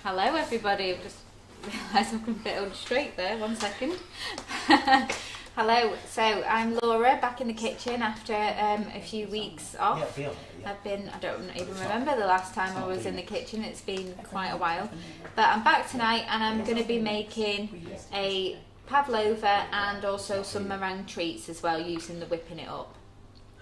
Hello everybody, I've just realised I've been a bit on straight there, 1 second. Hello, so I'm Laura, back in the kitchen after a few weeks off. I don't even remember the last time I was in the kitchen, it's been quite a while. But I'm back tonight and I'm going to be making a pavlova and also some meringue treats as well, using the whipping it up.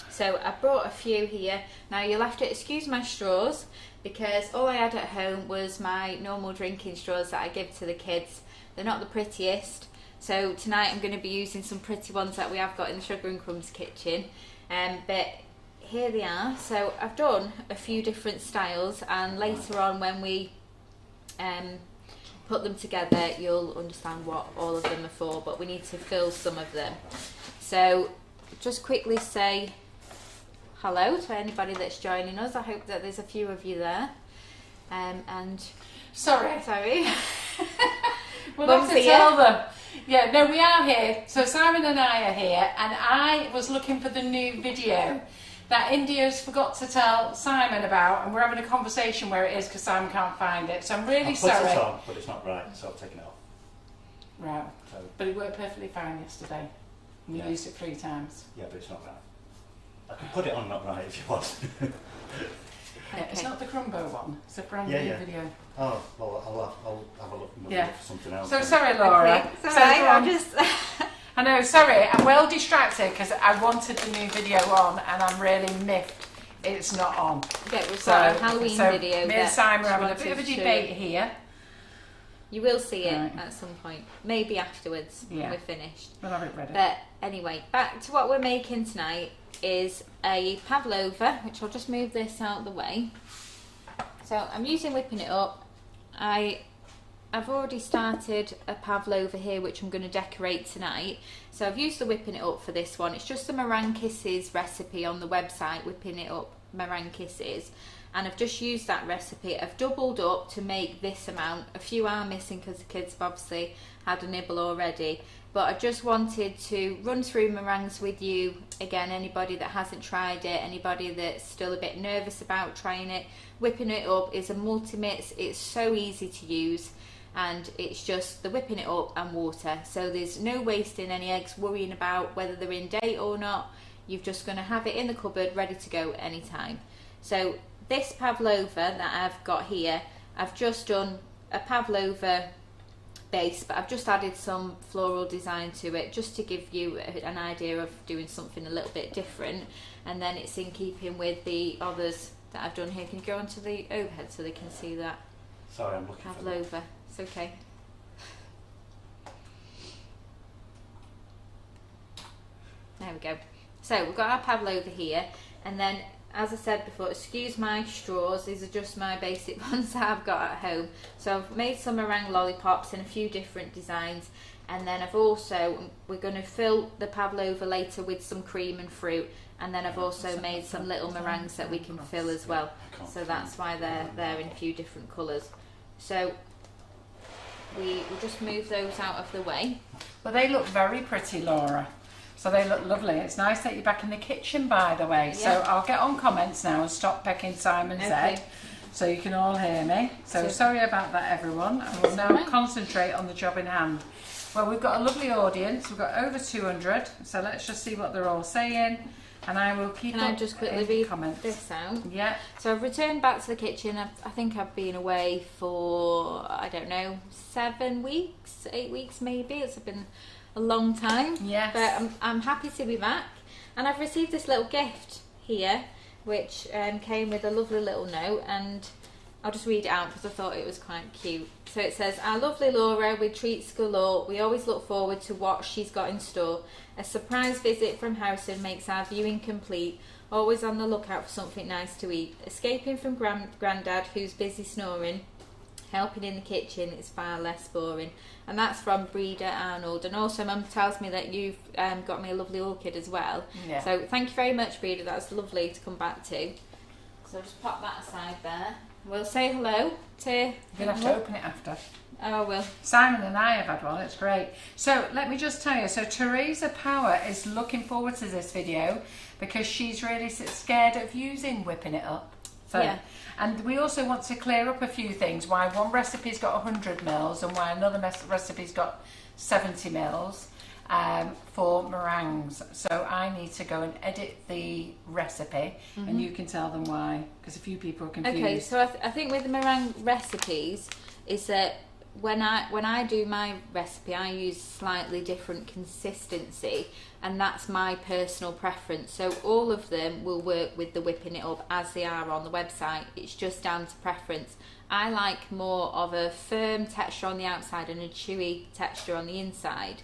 So I brought a few here. Now you'll have to excuse my straws because all I had at home was my normal drinking straws that I give to the kids. They're not the prettiest. So tonight I'm going to be using some pretty ones that we have got in the Sugar and Crumbs kitchen. But here they are. So I've done a few different styles, and later on when we put them together you'll understand what all of them are for, but we need to fill some of them. So just quickly say hello to anybody that's joining us. I hope that there's a few of you there. And sorry. We'll have to tell them. Yeah, no, we are here. So Simon and I are here, and I was looking for the new video that India's forgot to tell Simon about, and we're having a conversation where it is because Simon can't find it. So I'm really sorry. I put it on, but it's not right, so I've taken it off. Right. So, but it worked perfectly fine yesterday. We used it 3 times. Yeah, but it's not right. I can put it on not right if you want. Yeah, it's not the Crumbo one. It's a brand new video. Oh, well, I'll have a look for something else. So sorry, Laura. Okay. It's alright, I'm just... I know, sorry, I'm well distracted because I wanted the new video on and I'm really miffed it's not on. Okay, we've got a Halloween video. Me and Simon are having a bit of a debate here. You will see it at some point, maybe afterwards when we're finished. We'll have it ready. But anyway, back to what we're making tonight is a pavlova, which I'll just move this out of the way. So I'm using whipping it up. I've already started a pavlova here which I'm going to decorate tonight. So I've used the whipping it up for this one. It's just the meringue kisses recipe on the website, whipping it up meringue kisses. And I've just used that recipe. I've doubled up to make this amount. A few are missing because the kids have obviously had a nibble already. But I just wanted to run through meringues with you. Again, anybody that hasn't tried it, anybody that's still a bit nervous about trying it, whipping it up is a multi-mix. It's so easy to use. And it's just the whipping it up and water. So there's no wasting any eggs, worrying about whether they're in date or not. You're just going to have it in the cupboard ready to go anytime. So this pavlova that I've got here, I've just done a pavlova base, but I've just added some floral design to it just to give you an idea of doing something a little bit different. And then it's in keeping with the others that I've done here. Can you go onto the overhead so they can see that? Sorry, I'm looking pavlova. for It's okay. There we go. So we've got our pavlova here, and then as I said before, excuse my straws, these are just my basic ones that I've got at home. So I've made some meringue lollipops in a few different designs, and then I've also, we're going to fill the pavlova later with some cream and fruit, and then I've also made some little meringues that we can fill as well. So that's why they're in a few different colours. So we'll just move those out of the way. Well, they look very pretty, Laura. So they look lovely. It's nice that you're back in the kitchen, by the way. Yeah. So I'll get on comments now and stop pecking Simon's head, so you can all hear me. So sorry about that, everyone. I will now concentrate on the job in hand. Well, we've got a lovely audience. We've got over 200. So let's just see what they're all saying. And I will keep Can I just quickly read this out? Yeah. So I've returned back to the kitchen. I think I've been away for, I don't know, 7 weeks, 8 weeks maybe. It's been a long time. Yes. But I'm happy to be back. And I've received this little gift here, which came with a lovely little note. And I'll just read it out because I thought it was quite cute. So it says, "Our lovely Laura with treats galore. We always look forward to what she's got in store. A surprise visit from Howson makes our viewing complete. Always on the lookout for something nice to eat. Escaping from Grandad, who's busy snoring. Helping in the kitchen is far less boring." And that's from Breeder Arnold. And also Mum tells me that you've got me a lovely orchid as well. Yeah. So thank you very much, Breeder. That's lovely to come back to. So I'll just pop that aside there. We'll say hello to... You'll have to open it after. Oh, I will. Simon and I have had one, it's great. So let me just tell you, so Teresa Power is looking forward to this video because she's really scared of using whipping it up. So, yeah. And we also want to clear up a few things, why one recipe's got 100 mils and why another recipe's got 70 mils for meringues. So I need to go and edit the recipe, and you can tell them why, because a few people are confused. Okay, so I think with the meringue recipes is that when I do my recipe, I use slightly different consistency, and that's my personal preference. So all of them will work with the whipping it up as they are on the website. It's just down to preference. I like more of a firm texture on the outside and a chewy texture on the inside.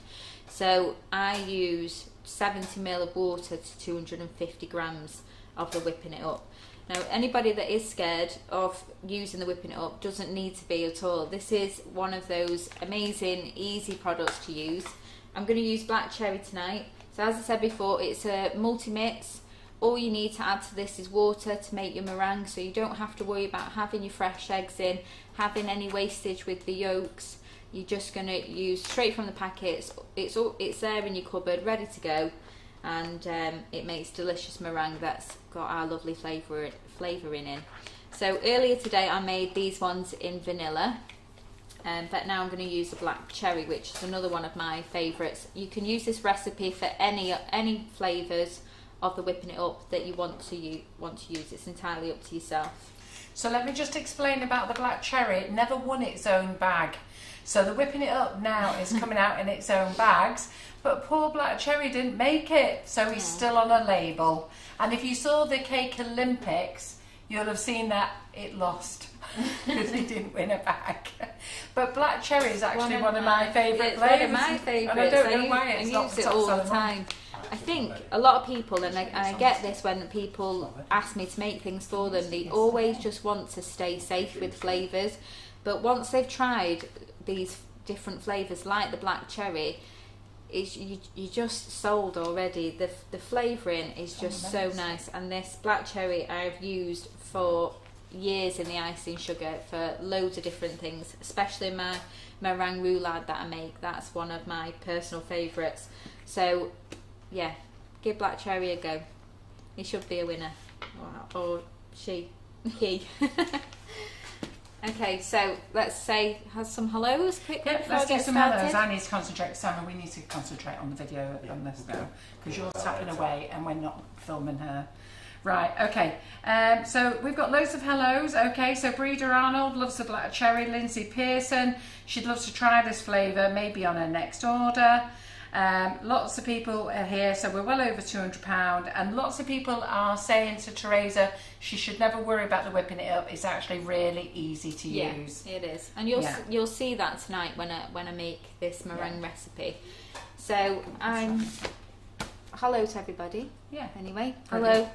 So I use 70 ml of water to 250 grams of the whipping it up. Now, anybody that is scared of using the whipping it up doesn't need to be at all. This is one of those amazing, easy products to use. I'm going to use black cherry tonight. So as I said before, it's a multi-mix. All you need to add to this is water to make your meringue, so you don't have to worry about having your fresh eggs in, having any wastage with the yolks. You're just going to use straight from the packets. It's there in your cupboard, ready to go. And it makes delicious meringue that's got our lovely flavouring in. So earlier today I made these ones in vanilla, but now I'm going to use the black cherry, which is another one of my favourites. You can use this recipe for any flavours of the whipping it up that you want to use. It's entirely up to yourself. So let me just explain about the black cherry. It never won its own bag. So the whipping it up now is coming out in its own bags, but poor black cherry didn't make it, so he's still on a label. And if you saw the Cake Olympics, you'll have seen that it lost because he didn't win a bag. But black cherry is actually one of my favourite flavours. One of my favourites. And I don't know why it's not use it all the time. I think a lot of people, and I get this when people ask me to make things for them, they always just want to stay safe with flavours. But once they've tried these different flavours like the black cherry, you just sold already. The flavouring is just so nice, and this black cherry I've used for years in the icing sugar for loads of different things, especially my meringue roulade that I make. That's one of my personal favourites. So yeah, give black cherry a go. He should be a winner, or he. Okay, so let's say has some hellos quickly. Yep, let's do some hellos. I need to concentrate. Simon, we need to concentrate on the video on this now, because you're tapping away and we're not filming her. Right, okay. So we've got loads of hellos. Okay, so Breeder Arnold loves the black cherry. Lindsay Pearson, she'd love to try this flavour, maybe on her next order. Lots of people are here, so we're well over £200, and lots of people are saying to Teresa she should never worry about the whipping it up. It's actually really easy to use. It is, and you'll see that tonight when I make this meringue recipe. So hello to everybody. Yeah. Anyway, hello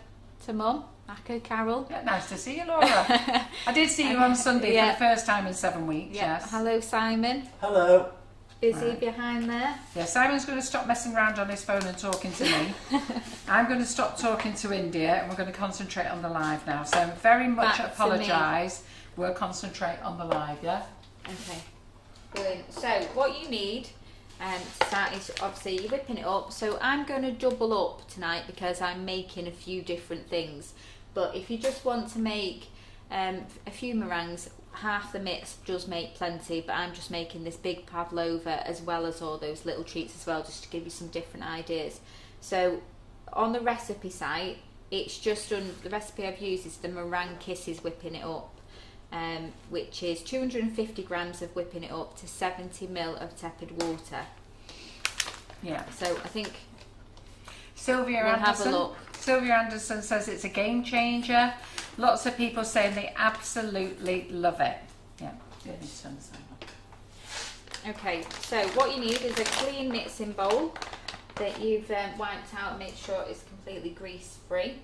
to Mum, Mako, Carol. Yeah, nice to see you, Laura. I did see you on Sunday for the first time in 7 weeks. Yeah. Yes. Hello, Simon. Hello. Busy behind there. Yeah, Simon's going to stop messing around on his phone and talking to me. I'm going to stop talking to India, and we're going to concentrate on the live now. So very much apologise. We'll concentrate on the live, yeah? Okay. Brilliant. So what you need to start is obviously you're whipping it up. So I'm going to double up tonight because I'm making a few different things. But if you just want to make a few meringues, half the mix does make plenty, but I'm just making this big pavlova as well as all those little treats as well, just to give you some different ideas. So on the recipe site, it's just the recipe I've used is the Meringue Kisses whipping it up, which is 250 grams of whipping it up to 70 ml of tepid water. Yeah, so I think Sylvia Anderson says it's a game changer. Lots of people saying they absolutely love it. Yeah. Okay, so what you need is a clean mixing bowl that you've wiped out and made sure it's completely grease free.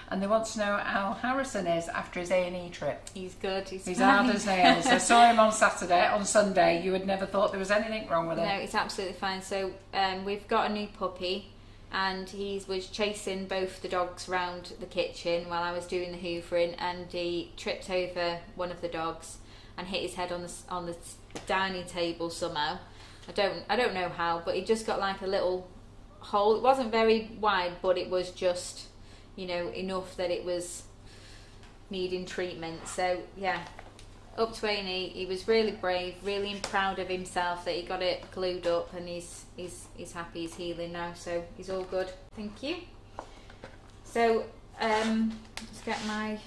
And they want to know how Harrison is after his A&E trip. He's good. He's hard as nails. I saw him on Sunday. You had never thought there was anything wrong with him. No, he's absolutely fine. So we've got a new puppy, and he was chasing both the dogs around the kitchen while I was doing the hoovering, and he tripped over one of the dogs and hit his head on the dining table somehow. I don't know how, but he just got like a little hole. It wasn't very wide, but it was just, enough that it was needing treatment. So yeah, up to A&E. He was really brave, really proud of himself that he got it glued up, and he's happy, he's healing now, so he's all good. Thank you. So let's get my.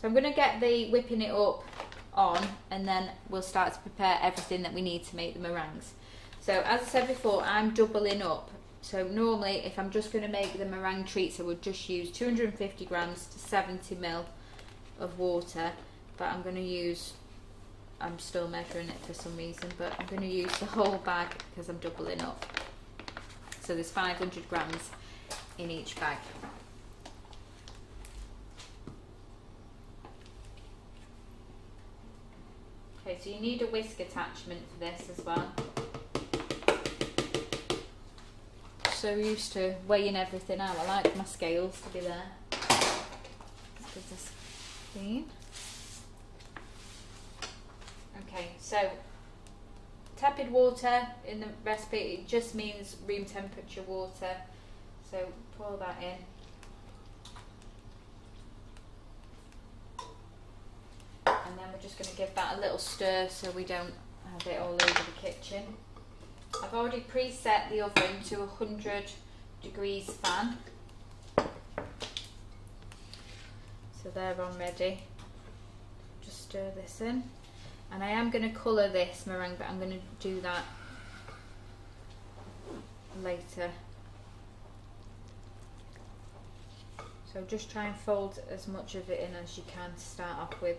So I'm going to get the whipping it up on, and then we'll start to prepare everything that we need to make the meringues. So as I said before, I'm doubling up. So normally, if I'm just going to make the meringue treats, I would just use 250 grams to 70 ml of water. But I'm going to use, I'm still measuring it for some reason, but I'm going to use the whole bag because I'm doubling up. So there's 500 grams in each bag. Okay, so you need a whisk attachment for this as well. So used to weighing everything out. I like my scales to be there. Let's get this clean. Okay, so tepid water in the recipe, it just means room temperature water. So pour that in. And then we're just going to give that a little stir so we don't have it all over the kitchen. I've already preset the oven to 100 degrees fan. So they're on ready. Just stir this in. And I am going to colour this meringue, but I'm going to do that later. So just try and fold as much of it in as you can to start off with.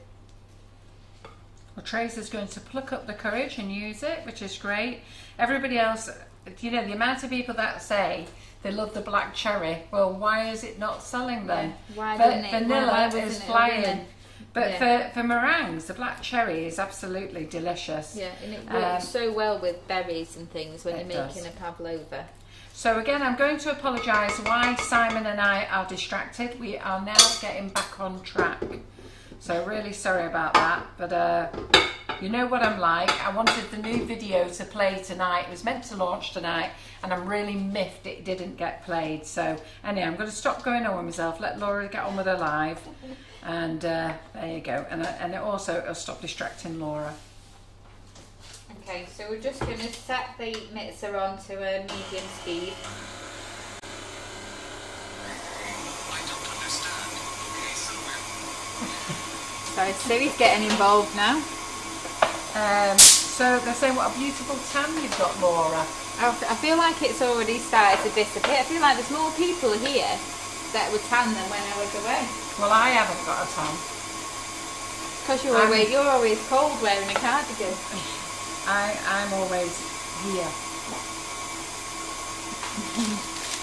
Well, Tracy's going to pluck up the courage and use it, which is great. Everybody else, you know, the amount of people that say they love the black cherry, well, why is it not selling then? Yeah. Why is flying. But for meringues, the black cherry is absolutely delicious. Yeah, and it works so well with berries and things when you're making a pavlova. So again, I'm going to apologise why Simon and I are distracted. We are now getting back on track. So really sorry about that, but you know what I'm like. I wanted the new video to play tonight. It was meant to launch tonight, and I'm really miffed it didn't get played. So anyway, I'm going to stop going on with myself, let Laura get on with her live, and there you go. And it also it'll stop distracting Laura. Okay, so we're just going to set the mixer on to a medium speed. So Siri's getting involved now. So they're saying what a beautiful tan you've got, Laura. I feel like it's already started to disappear. I feel like there's more people here that were tan than when I was away. Well, I haven't got a tan. Because you're always cold wearing a cardigan. I'm always here.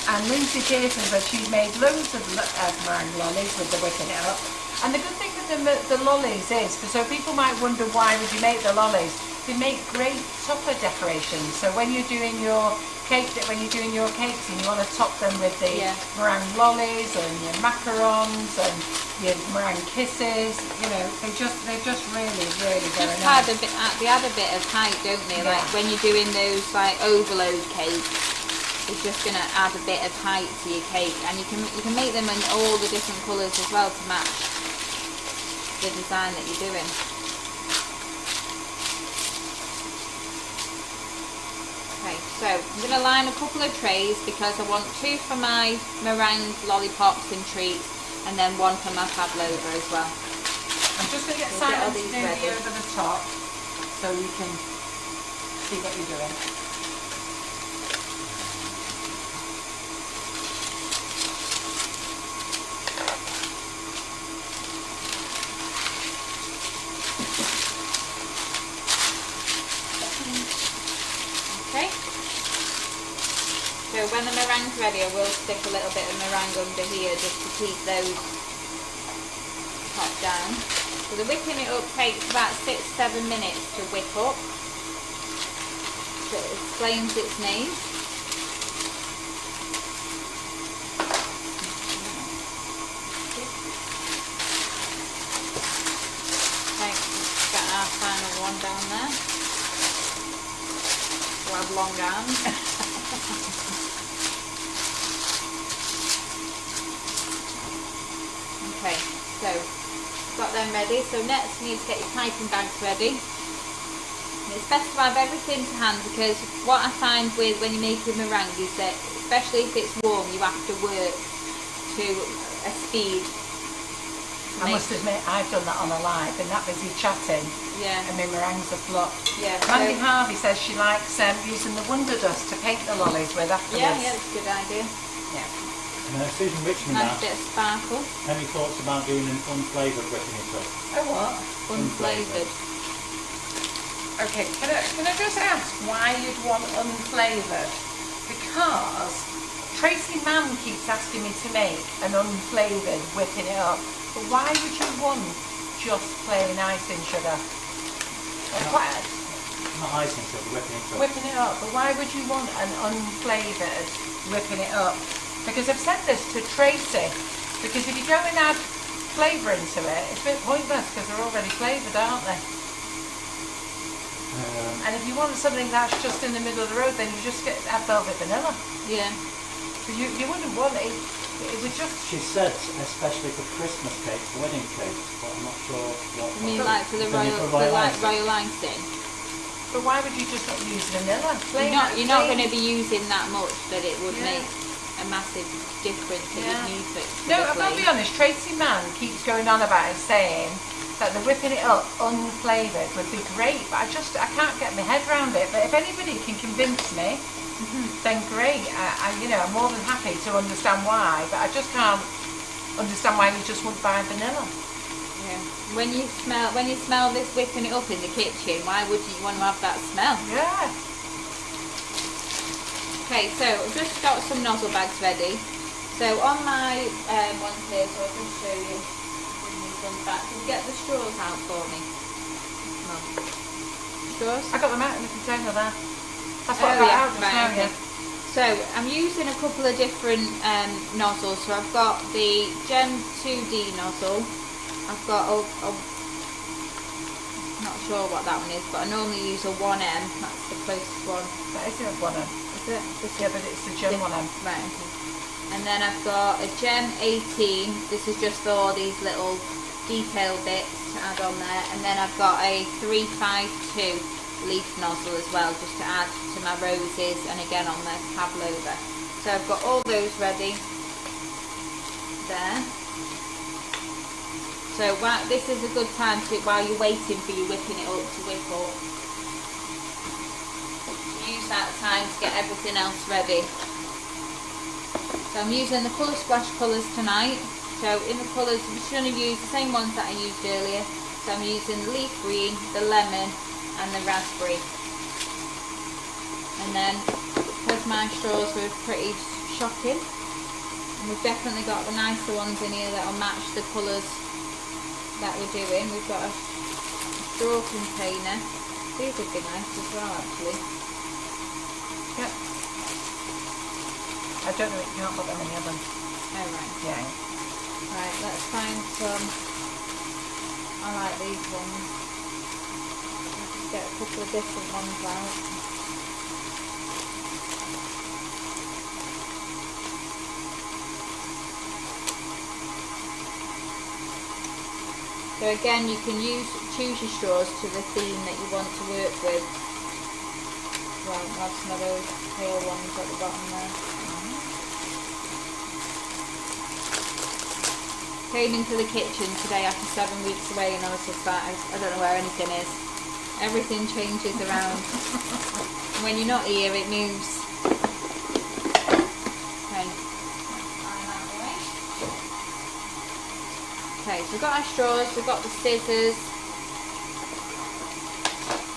And Lindsay Pearson said she's made loads of meringue lollies with the whipping it up. And the good thing with the lollies is, so people might wonder why would you make the lollies, they make great topper decorations. So when you're doing your cakes and you want to top them with the meringue lollies and your macarons and your meringue kisses, you know, they're just really very nice. They add a bit of height, don't they? Yeah. Like when you're doing those like overload cakes, it's just going to add a bit of height to your cake, and you can make them in all the different colours as well to match the design that you're doing. Okay, so I'm going to line a couple of trays because I want 2 for my meringue lollipops and treats, and then 1 for my pavlova as well. I'm just going to get Simon to do over the top so you can see what you're doing. Okay, so when the meringue's ready, I will stick a little bit of meringue under here just to keep those top down. So the whipping it up takes about 6-7 minutes to whip up. So it explains its name. Okay, let's get our final one down there. We'll have long arms. Okay, so ready. So next you need to get your piping bags ready. And it's best to have everything to hand, because what I find with when you're making meringue is that, especially if it's warm, you have to work to a speed. I must admit, I've done that on a live, been that busy chatting, and my meringues are flopped. Mandy Harvey says she likes using the Wonder Dust to paint the lollies with afterwards. Yeah, that's a good idea. Susan Richmond Nice asked, bit of sparkle. any thoughts about doing an unflavoured whipping it up? Oh, what? Unflavoured. Okay, can I just ask why you'd want unflavoured? Because Tracy Mann keeps asking me to make an unflavoured whipping it up. But why would you want just plain icing sugar? Not icing sugar, whipping it up. Whipping it up. But why would you want an unflavoured whipping it up? Because I've said this to Tracy. Because if you go and add flavour into it, it's a bit pointless because they're already flavoured, aren't they? And if you want something that's just in the middle of the road, then you just add velvet vanilla. Yeah. You wouldn't want it. It would just. She said, especially for Christmas cakes, wedding cakes, but I'm not sure what. You mean like for the royal icing? But why would you just not use vanilla? You're not going to be using that much that it would make a massive difference that you need for it. No, I've got to be honest. Tracy Mann keeps going on about it, saying that the whipping it up unflavoured would be great, but I can't get my head around it. But if anybody can convince me, then great. I'm more than happy to understand why, but I just can't understand why you just wouldn't buy vanilla. Yeah. When you smell this whipping it up in the kitchen, why would you want to have that smell? Yeah. Okay, so I've just got some nozzle bags ready. So on my ones here, so I'll just show you. Back. Can you get the straws out for me? Come on. Straws? I got them out in the container there. That's what I got out just now, okay. So I'm using a couple of different nozzles. So I've got the Gem 2D nozzle. I've got not sure what that one is, but I normally use a 1M. That's the closest one. That isn't a 1M. Is it? Yeah, but it's the Gem 1M. Right, okay. And then I've got a Gem 18. This is just for all these little detail bits to add on there, and then I've got a 352 leaf nozzle as well, just to add to my roses and again on the pavlova. So I've got all those ready there. So this is a good time to, while you're waiting for your whipping it up to whip up, use that time to get everything else ready. So I'm using the Colour Splash colours tonight. So in the colours, I'm just going to use the same ones that I used earlier. So I'm using the leaf green, the lemon and the raspberry. And then, because my straws were pretty shocking, and we've definitely got the nicer ones in here that will match the colours that we're doing. We've got a straw container. These would be nice as well, actually. Yep. I don't know if you can't put them in the oven. Oh right. Yeah. Right, let's find some. I like these ones. Let's just get a couple of different ones out. So again, you can choose your straws to the theme that you want to work with. Right, we'll have some of those pale ones at the bottom there. Came into the kitchen today after 7 weeks away, and I was just like, I don't know where anything is. Everything changes around. When you're not here, it moves. Okay. Okay, so we've got our straws, we've got the scissors,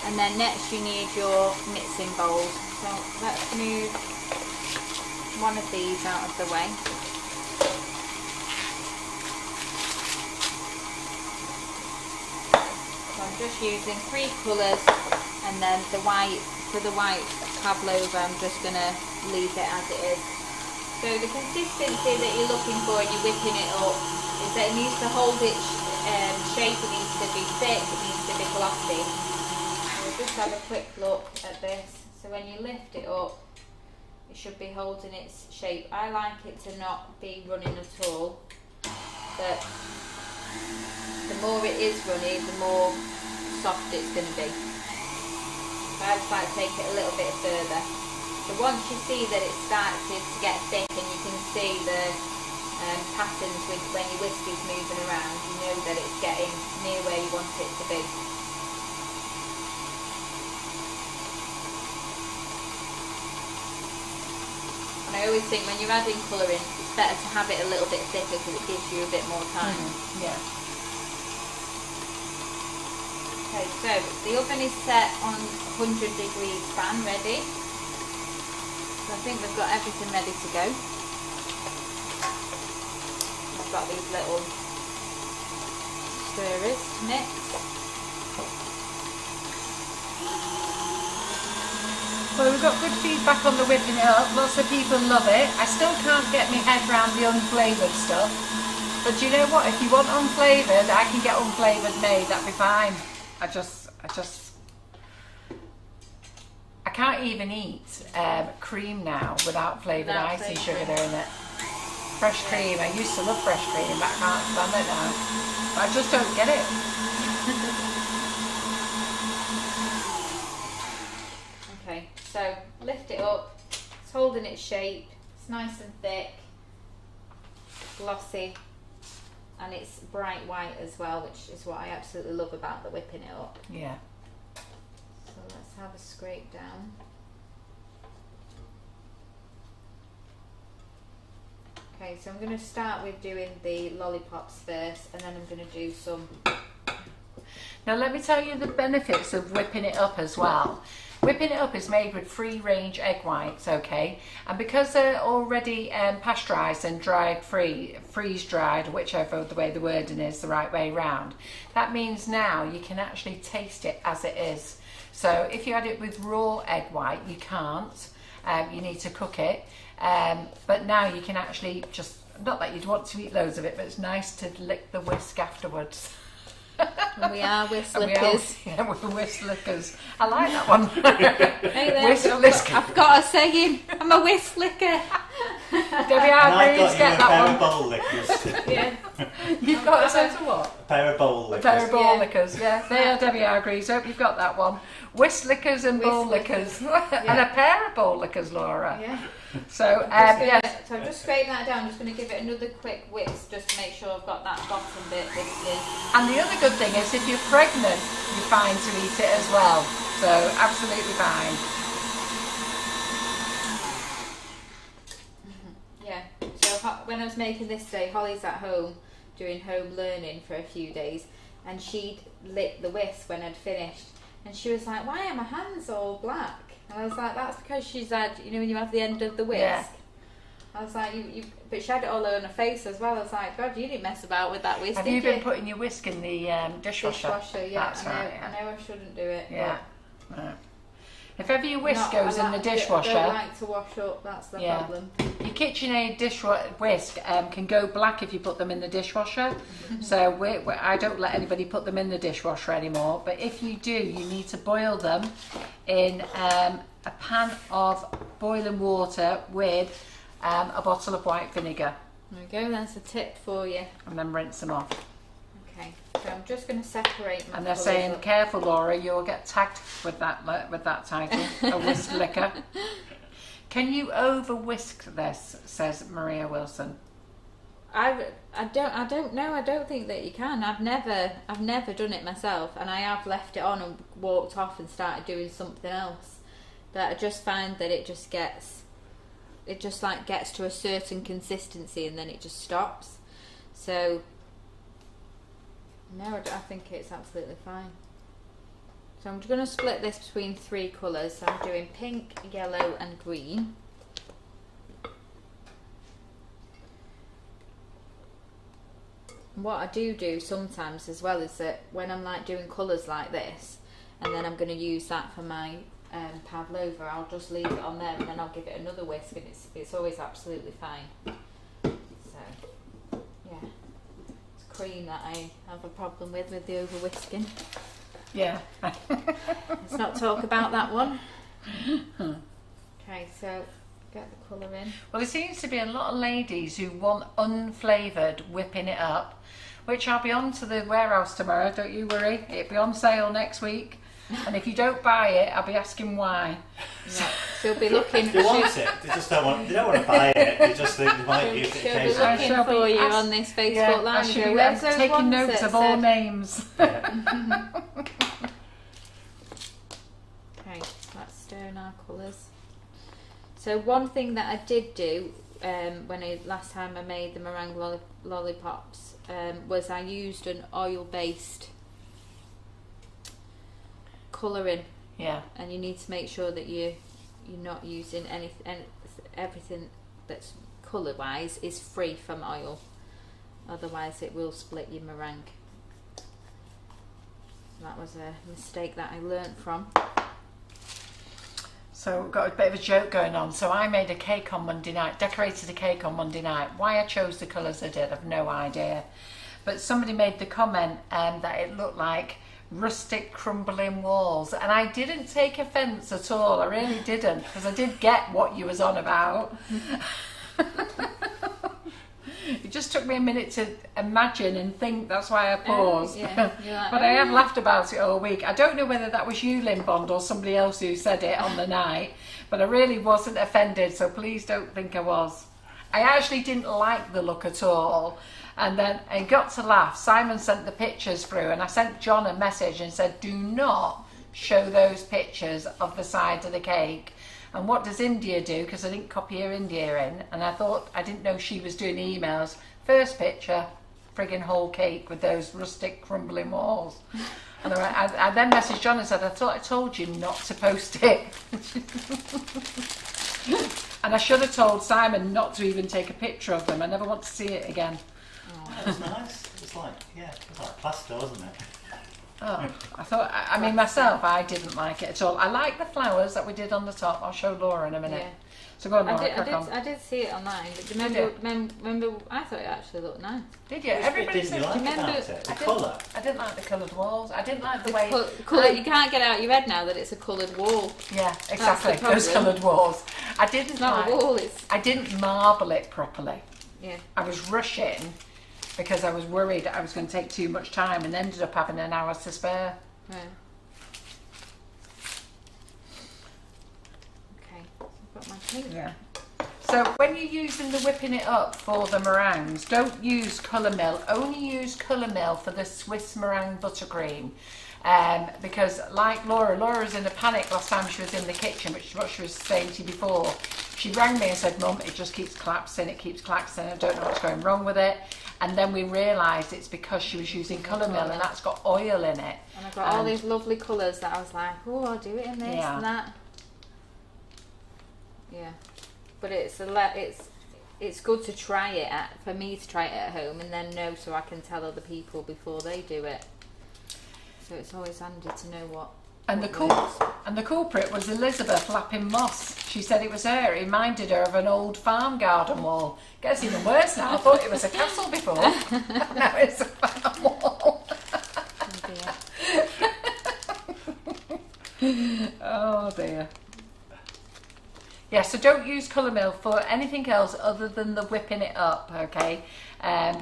and then next you need your mixing bowls. So let's move one of these out of the way. I'm just using 3 colours, and then the white, for the white pavlova I'm just going to leave it as it is. So the consistency that you're looking for when you're whipping it up is that it needs to hold its shape, it needs to be thick, it needs to be glossy. We'll just have a quick look at this. So when you lift it up, it should be holding its shape. I like it to not be running at all, but the more it is runny, the more soft it's going to be. So I just like to take it a little bit further. So once you see that it starts to get thick and you can see the patterns with when your whisk is moving around, you know that it's getting near where you want it to be. And I always think when you're adding colouring, it's better to have it a little bit thicker because it gives you a bit more time. Yeah. Okay, so the oven is set on 100 degrees fan ready. So I think we've got everything ready to go. I've got these little stirrers to mix. Well, we've got good feedback on the whipping it up. Lots of people love it. I still can't get my head around the unflavoured stuff. But you know what? If you want unflavoured, I can get unflavoured made. That'd be fine. I can't even eat cream now without flavoured icing sugar in it. Fresh cream. I used to love fresh cream, but I can't stand it now. But I just don't get it. Okay, so lift it up. It's holding its shape. It's nice and thick, glossy, and it's bright white as well, which is what I absolutely love about the whipping it up. Yeah. So let's have a scrape down. Okay, so I'm going to start with doing the lollipops first, and then I'm going to do some. Now let me tell you the benefits of whipping it up as well. Whipping it up is made with free-range egg whites, okay? And because they're already pasteurised and dried freeze-dried, whichever the way the wording is, the right way round, that means now you can actually taste it as it is. So if you add it with raw egg white, you can't. You need to cook it. But now you can actually just, not that you'd want to eat loads of it, but it's nice to lick the whisk afterwards. And we are whisk lickers. Yeah, we're whisk lickers. I like that one. Hey there, I've got a saying. I'm a whisk licker. Debbie Hargreaves, get that one. A pair of bowl lickers. Yeah. You've got a set of what? A pair of bowl lickers. A pair of bowl lickers, yeah. They are Debbie Hargreaves. Hope you've got that one. Whisk lickers and bowl lickers. And a pair of bowl lickers, Laura. Yeah. So, yes. So I'm just scraping that down. I'm just going to give it another quick whisk just to make sure I've got that bottom bit whisked. And the other good thing is if you're pregnant, you're fine to eat it as well. So absolutely fine. Yeah. So when I was making this today, Holly's at home doing home learning for a few days, and she'd lit the whisk when I'd finished, and she was like, "Why are my hands all black?" And I was like, "That's because she's had, you know, when you have the end of the whisk." Yeah. I was like, but she had it all over her face as well. I was like, God, you didn't mess about with that whisk. Have you been putting your whisk in the dishwasher? Dishwasher, yeah. That's right. Yeah. I know I shouldn't do it. Yeah. Right. If ever your whisk goes in the dishwasher, I don't like to wash up. That's the problem. Your KitchenAid whisk can go black if you put them in the dishwasher. So I don't let anybody put them in the dishwasher anymore. But if you do, you need to boil them in a pan of boiling water with a bottle of white vinegar. There we go. That's a tip for you. And then rinse them off. Okay. So I'm just going to separate my. And they're saying, "Careful, Laura, you'll get tagged with that title, a whisk licker." Can you over whisk this? Says Maria Wilson. I don't know. I don't think that you can. I've never done it myself, and I have left it on and walked off and started doing something else. But I just find that it just gets to a certain consistency and then it just stops. So no, I think it's absolutely fine. So I'm going to split this between 3 colours. So I'm doing pink, yellow and green. What I do sometimes as well is that when I'm like doing colours like this, and then I'm going to use that for my pavlova, I'll just leave it on there and then I'll give it another whisk, and it's always absolutely fine. So yeah, it's cream that I have a problem with the over whisking. Yeah. Let's not talk about that one. Okay, so get the colour in. Well, there seems to be a lot of ladies who want unflavoured whipping it up, which I'll be on to the warehouse tomorrow, don't you worry. It'll be on sale next week. And if you don't buy it, I'll be asking why. Yeah. She'll be looking. They want it. They just don't want. They don't want to buy it. They just think they might use it She'll be occasionally. looking for you on this Facebook Live. I'm taking notes of all names. Yeah. Okay, let's stir in our colours. So one thing that I did do last time I made the meringue lollipops was I used an oil-based colouring. Yeah. And you need to make sure that you're not using everything that's colour-wise is free from oil. Otherwise, it will split your meringue. That was a mistake that I learnt from. So we've got a bit of a joke going on. So I made a cake on Monday night, decorated a cake on Monday night. Why I chose the colours I did, I've no idea. But somebody made the comment that it looked like rustic crumbling walls, and I didn't take offence at all. I really didn't, because I did get what you was on about. It just took me a minute to imagine and think. That's why I paused. Yeah, But I have laughed about it all week. I don't know whether that was you, Lynn Bond, or somebody else who said it on the night, but I really wasn't offended, so please don't think I was. I actually didn't like the look at all. And then I got to laugh. Simon sent the pictures through, and I sent John a message and said, do not show those pictures of the side of the cake. And what does India do? Because I didn't copy her India in, and I didn't know she was doing emails. First picture, friggin' whole cake with those rustic crumbling walls. And I then messaged John and said, I thought I told you not to post it. And I should have told Simon not to even take a picture of them. I never want to see it again. Oh, that's nice. It's like plaster, wasn't it? Oh, I mean, myself, I didn't like it at all. I like the flowers that we did on the top. I'll show Laura in a minute. Yeah. So go on, Laura, I did see it online. But remember, I thought it actually looked nice. Did you? Which Everybody bit said, didn't you like about it? The colour? I didn't like the coloured walls. I didn't like the way... You can't get it out of your head now that it's a coloured wall. Yeah, exactly. Those coloured walls. It's not a wall, I didn't marble it properly. Yeah. I was rushing because I was worried I was going to take too much time, and ended up having an hour to spare. Yeah. Okay, so I've got my cake. Yeah. So when you're using the whipping it up for the meringues, don't use colour mill. Only use colour mill for the Swiss meringue buttercream. Because like Laura was in a panic last time she was in the kitchen, which is what she was saying to you before. She rang me and said, Mum, it just keeps collapsing, I don't know what's going wrong with it. And then we realised it's because she was using colour mill, and that's got oil in it. And I've got all these lovely colours that I was like, oh, I'll do it in this and that. Yeah, but it's good to try it for me to try it at home and then know, so I can tell other people before they do it. So it's always handy to know what. And the culprit was Elizabeth lapping moss. She said it was her. It reminded her of an old farm garden wall. Gets even worse now. I thought it was a castle before. Now it's a farm wall. Oh dear. Oh dear. Yeah, so don't use colour mill for anything else other than the whipping it up, okay?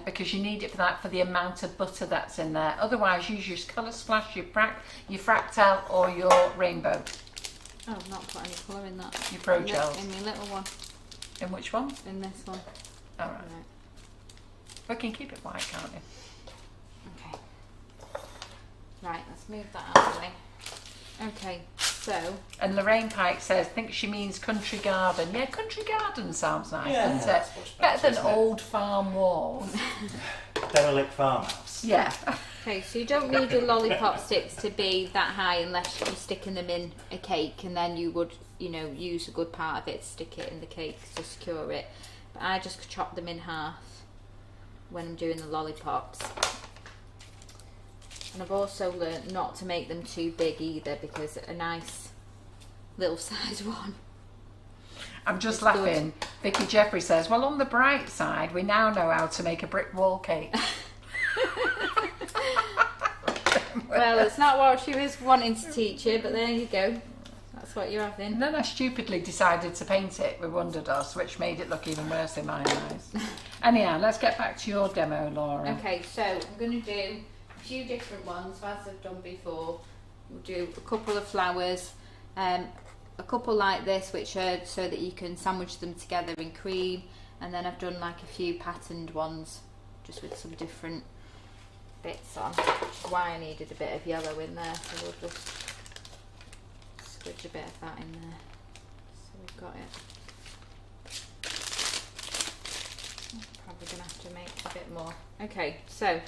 Because you need it for the amount of butter that's in there. Otherwise, use your Colour Splash, your Fractal, or your Rainbow. Oh, I've not put any colour in that. Your Pro Gels. In my little one. In which one? In this one. All right. We can keep it white, can't we? Okay. Right, let's move that out of the way. Okay, so... And Lorraine Pike says, think she means country garden. Yeah, country garden sounds nice, doesn't it? Better than old farm walls. Derelict farmhouse. Yeah. Okay, so you don't need your lollipop sticks to be that high unless you're sticking them in a cake, and then you would, use a good part of it to stick it in the cake to secure it. But I just chop them in half when I'm doing the lollipops. And I've also learnt not to make them too big either, because a nice little size one. I'm just laughing. Good. Vicky Jeffrey says, well, on the bright side, we now know how to make a brick wall cake. Well, it's not what she was wanting to teach you, but there you go. That's what you're having. And then I stupidly decided to paint it with Wonder Dust, which made it look even worse in my eyes. Anyhow, let's get back to your demo, Laura. Okay, so I'm going to do a few different ones as I've done before. We'll do a couple of flowers, a couple like this, which are so that you can sandwich them together in cream, and then I've done like a few patterned ones, just with some different bits on, which is why I needed a bit of yellow in there, so we'll just squidge a bit of that in there. So we've got it. Probably going to have to make a bit more. Okay, so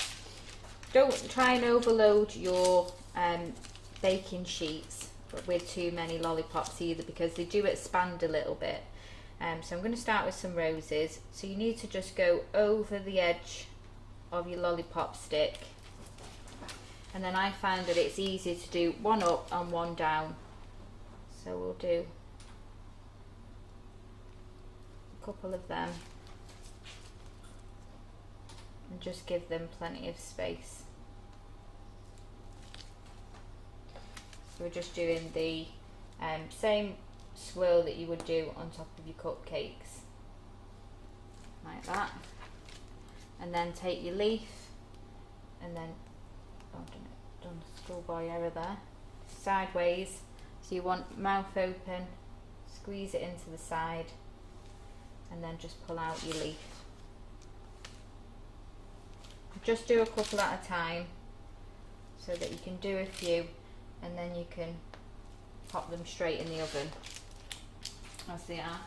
don't try and overload your baking sheets with too many lollipops either, because they do expand a little bit. So I'm going to start with some roses. So you need to just go over the edge of your lollipop stick, and then I find that it's easy to do one up and one down. So we'll do a couple of them and just give them plenty of space. So we're just doing the same swirl that you would do on top of your cupcakes, like that, and then take your leaf and then, oh, done a schoolboy error there, sideways. So you want mouth open, squeeze it into the side, and then just pull out your leaf. Just do a couple at a time so that you can do a few, and then you can pop them straight in the oven as they are.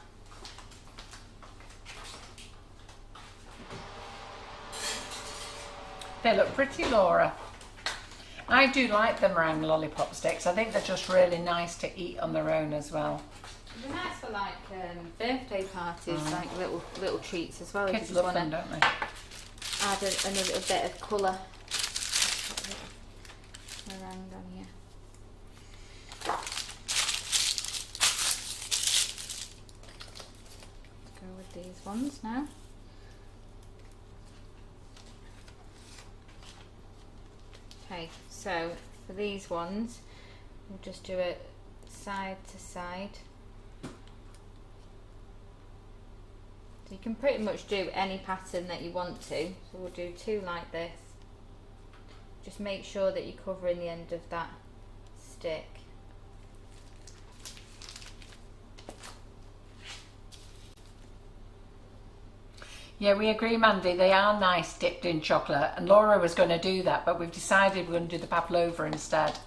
They look pretty, Laura. I do like the meringue lollipop sticks. I think they're just really nice to eat on their own as well. They're nice for like birthday parties, like little treats as well. Kids love them, don't they? Add a little bit of colour. Meringue on here. Go with these ones now. Okay, so for these ones, we'll just do it side to side. So you can pretty much do any pattern that you want to. So we'll do two like this. Just make sure that you're covering the end of that stick. Yeah, we agree, Mandy. They are nice dipped in chocolate, and Laura was going to do that, but we've decided we're going to do the pavlova instead.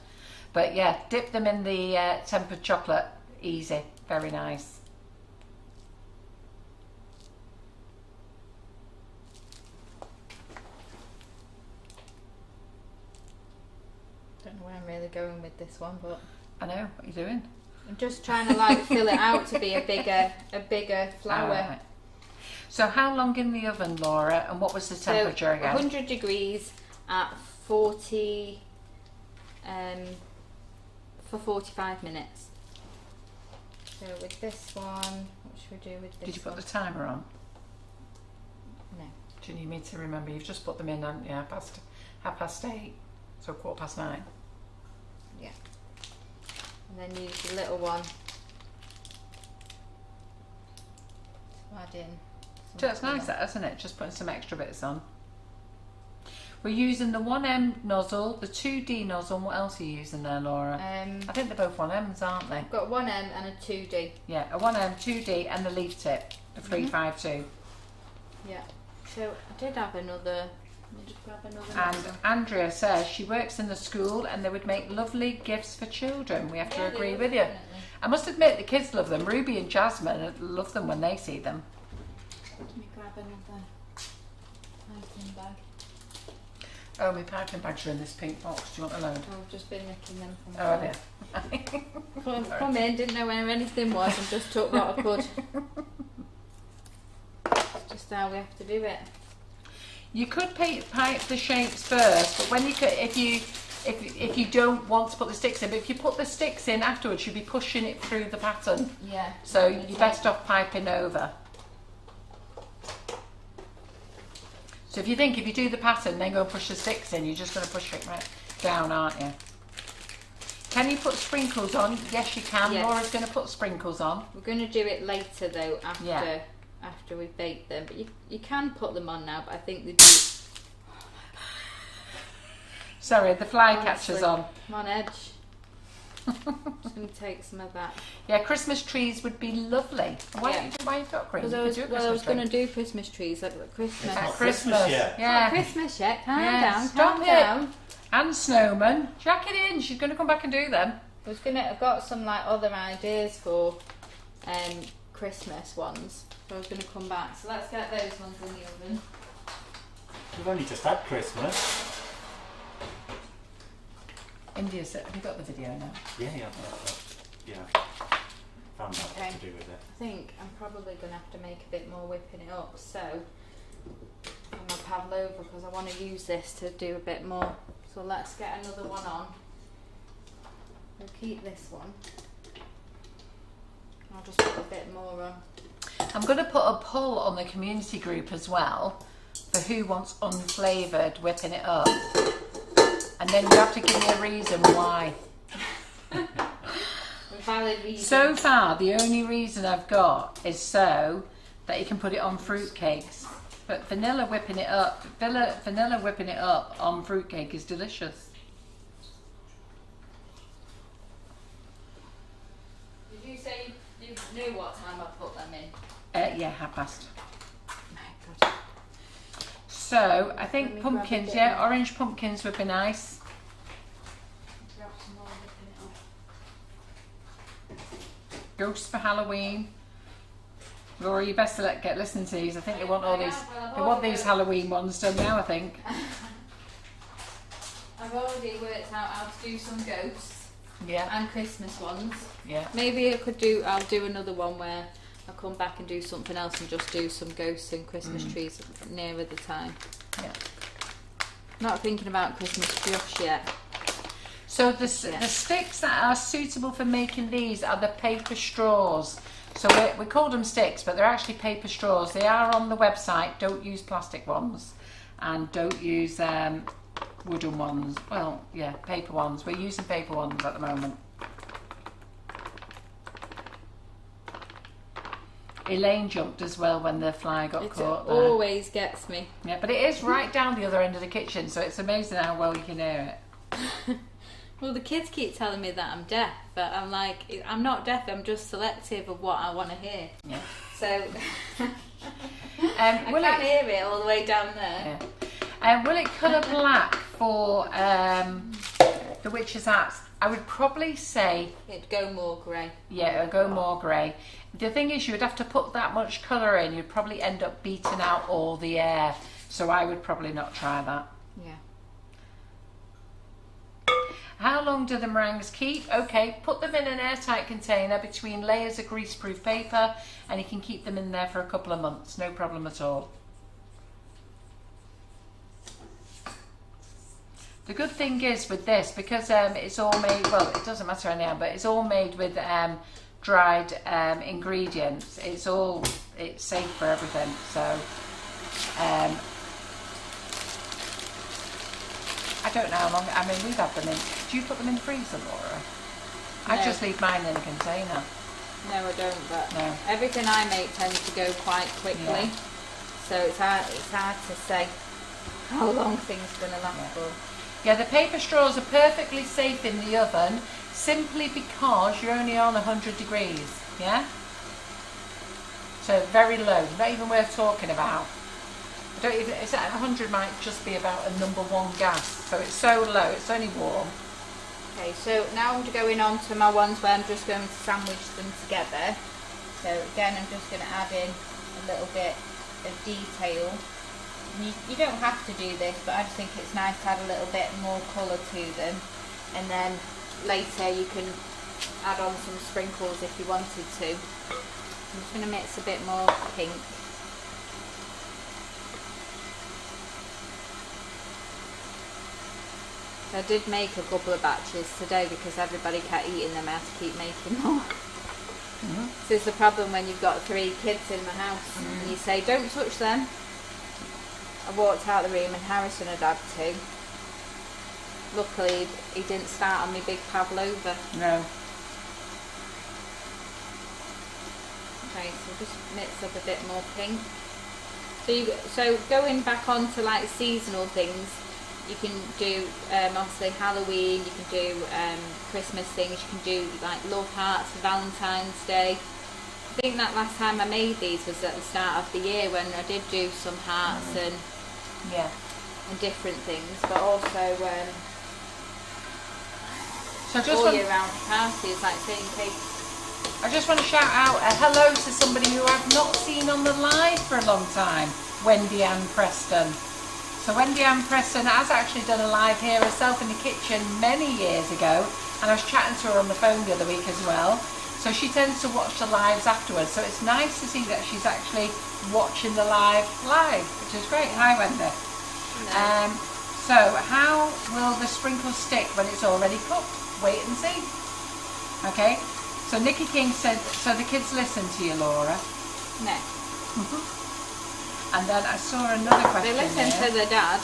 But yeah, dip them in the tempered chocolate. Easy, very nice. Don't know where I'm really going with this one, but I know what you're doing. I'm just trying to like fill it out to be a bigger flower. Right. So how long in the oven, Laura, and what was the temperature again? 100 degrees at 40 for 45 minutes. So with this one, what should we do with this? Did you put the timer on? No. Do you need me to remember? You've just put them in, haven't you? Half past 8, so 9:15. Yeah. And then use the little one to add in. So it's nice, that, isn't it? Just putting some extra bits on. We're using the 1M nozzle, the 2D nozzle, and what else are you using there, Laura? I think they're both 1Ms, aren't they? I've got 1M and a 2D. Yeah, a 1M, 2D, and the leaf tip, the 352. Yeah. So I did have another. Let me just grab another. And nozzle. Andrea says she works in the school and they would make lovely gifts for children. We have to agree with you. Definitely. I must admit the kids love them. Ruby and Jasmine love them when they see them. Let me grab another piping bag. Oh, my piping bags are in this pink box. Do you want a load? I've just been nicking them from Oh, have you? Come in, didn't know where anything was and just took what I could. It's just how we have to do it. You could pipe the shapes first, but when you could, if you don't want to put the sticks in, but if you put the sticks in afterwards, you'll be pushing it through the pattern. Yeah. So you're best off piping over. So if you do the pattern, then go and push the sticks in, you're just going to push it right down, aren't you? Can you put sprinkles on? Yes, you can. Yes. Laura's going to put sprinkles on. We're going to do it later though, after after we've baked them. But you can put them on now, but I think they do. Sorry, the fly catcher's on. I'm on edge. Just going to take some of that. Yeah, Christmas trees would be lovely. Why Yeah. why you've got green? Because I was going to do Christmas trees like Christmas. It's not Christmas. Christmas yet. Not Yeah. Christmas yet. Calm Yeah, down. stop Calm it. down. And snowmen. Jack it in. She's going to come back and do them. I've got some like other ideas for Christmas ones. So I was going to come back. So let's get those ones in the oven. We've only just had Christmas. India said, have you got the video now? Yeah. Found out Okay. what to do with it. I think I'm probably going to have to make a bit more whipping it up. So for my pavlova, because I want to use this to do a bit more. So let's get another one on. We'll keep this one. I'll just put a bit more on. I'm going to put a poll on the community group as well for who wants unflavoured whipping it up. And then you have to give me a reason why. A valid reason. So far, the only reason I've got is so that you can put it on fruitcakes. But vanilla whipping it up on fruitcake is delicious. Did you say you knew what time I put them in? Yeah, 1:30. My God. So I Let think me pumpkins, grab a bit yeah, more. orange pumpkins would be nice. Grab some more whipping it up. Ghosts for Halloween. Laura, you best get listening to these. I think they want all these. They want these Halloween ones done now, I think. I've already worked out how to do some ghosts Yeah, and Christmas ones. yeah. Maybe I'll do another one where I'll come back and do something else and just do some ghosts and Christmas trees nearer the time. Yeah. Not thinking about Christmas just yet. So the sticks that are suitable for making these are the paper straws. So we called them sticks, but they're actually paper straws. They are on the website. Don't use plastic ones, and don't use wooden ones. Well, yeah, paper ones. We're using paper ones at the moment. Elaine jumped as well when the fly got caught there. Always gets me. Yeah, but it is right down the other end of the kitchen, so it's amazing how well you can hear it. Well, the kids keep telling me that I'm deaf, but I'm like, I'm not deaf, I'm just selective of what I want to hear. Yeah. So, I will can't it- hear it all the way down there. Yeah. Will it colour black for the witch's hats? I would probably say, It'd go more grey. yeah, it'll go more grey. The thing is, you would have to put that much colour in, you'd probably end up beating out all the air. So I would probably not try that. Yeah. How long do the meringues keep? Okay, put them in an airtight container between layers of greaseproof paper, and you can keep them in there for a couple of months, no problem at all. The good thing is with this, because it's all made, well, it doesn't matter anyhow, but it's all made with dried ingredients. It's safe for everything. So I don't know how long. I mean, we've had them in. Do you put them in the freezer, Laura? I No. just leave mine in a container. No, I don't, but No. everything I make tends to go quite quickly. Yeah. So it's hard to say how long things are going to last Yeah. for. Yeah, the paper straws are perfectly safe in the oven, simply because you're only on 100 degrees. Yeah. So very low. Not even worth talking about. I don't even. It's at 100 might just be about a number 1 gas. So it's so low. It's only warm. Okay, so now I'm going on to my ones where I'm just going to sandwich them together. So again, I'm just going to add in a little bit of detail. You don't have to do this, but I just think it's nice to add a little bit more colour to them. And then later you can add on some sprinkles if you wanted to. I'm just going to mix a bit more pink. I did make a couple of batches today because everybody kept eating them. I had to keep making more. This is the problem when you've got 3 kids in the house and you say, don't touch them. I walked out the room and Harrison had had 2. Luckily, he didn't start on my big pavlova. No. Okay, so just mix up a bit more pink. So going back on to like seasonal things, you can do obviously Halloween, you can do Christmas things, you can do like love hearts for Valentine's Day. I think that last time I made these was at the start of the year when I did do some hearts and different things, but also so just all year round parties like certain cakes. I just want to shout out a hello to somebody who I've not seen on the live for a long time, Wendy Ann Preston. So Wendy Ann Preston has actually done a live here herself in the kitchen many years ago, and I was chatting to her on the phone the other week as well. So she tends to watch the lives afterwards, so it's nice to see that she's actually watching the live, which is great. Hi Wendy. No. So how will the sprinkles stick when it's already cooked? Wait and see. Okay, so Nikki King said, so the kids listen to you, Laura? No. And then I saw another question. They listen to their dad.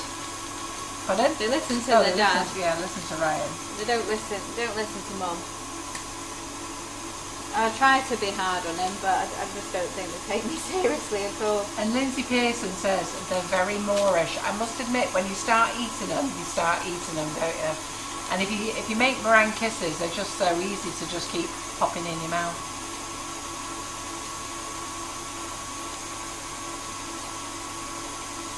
Pardon? They listen to their dad. Listen to Ryan. They don't listen to Mum. I try to be hard on him, but I just don't think they take me seriously at all. And Lindsay Pearson says they're very Moorish. I must admit, when you start eating them, don't you? And if you make meringue kisses, they're just so easy to just keep popping in your mouth.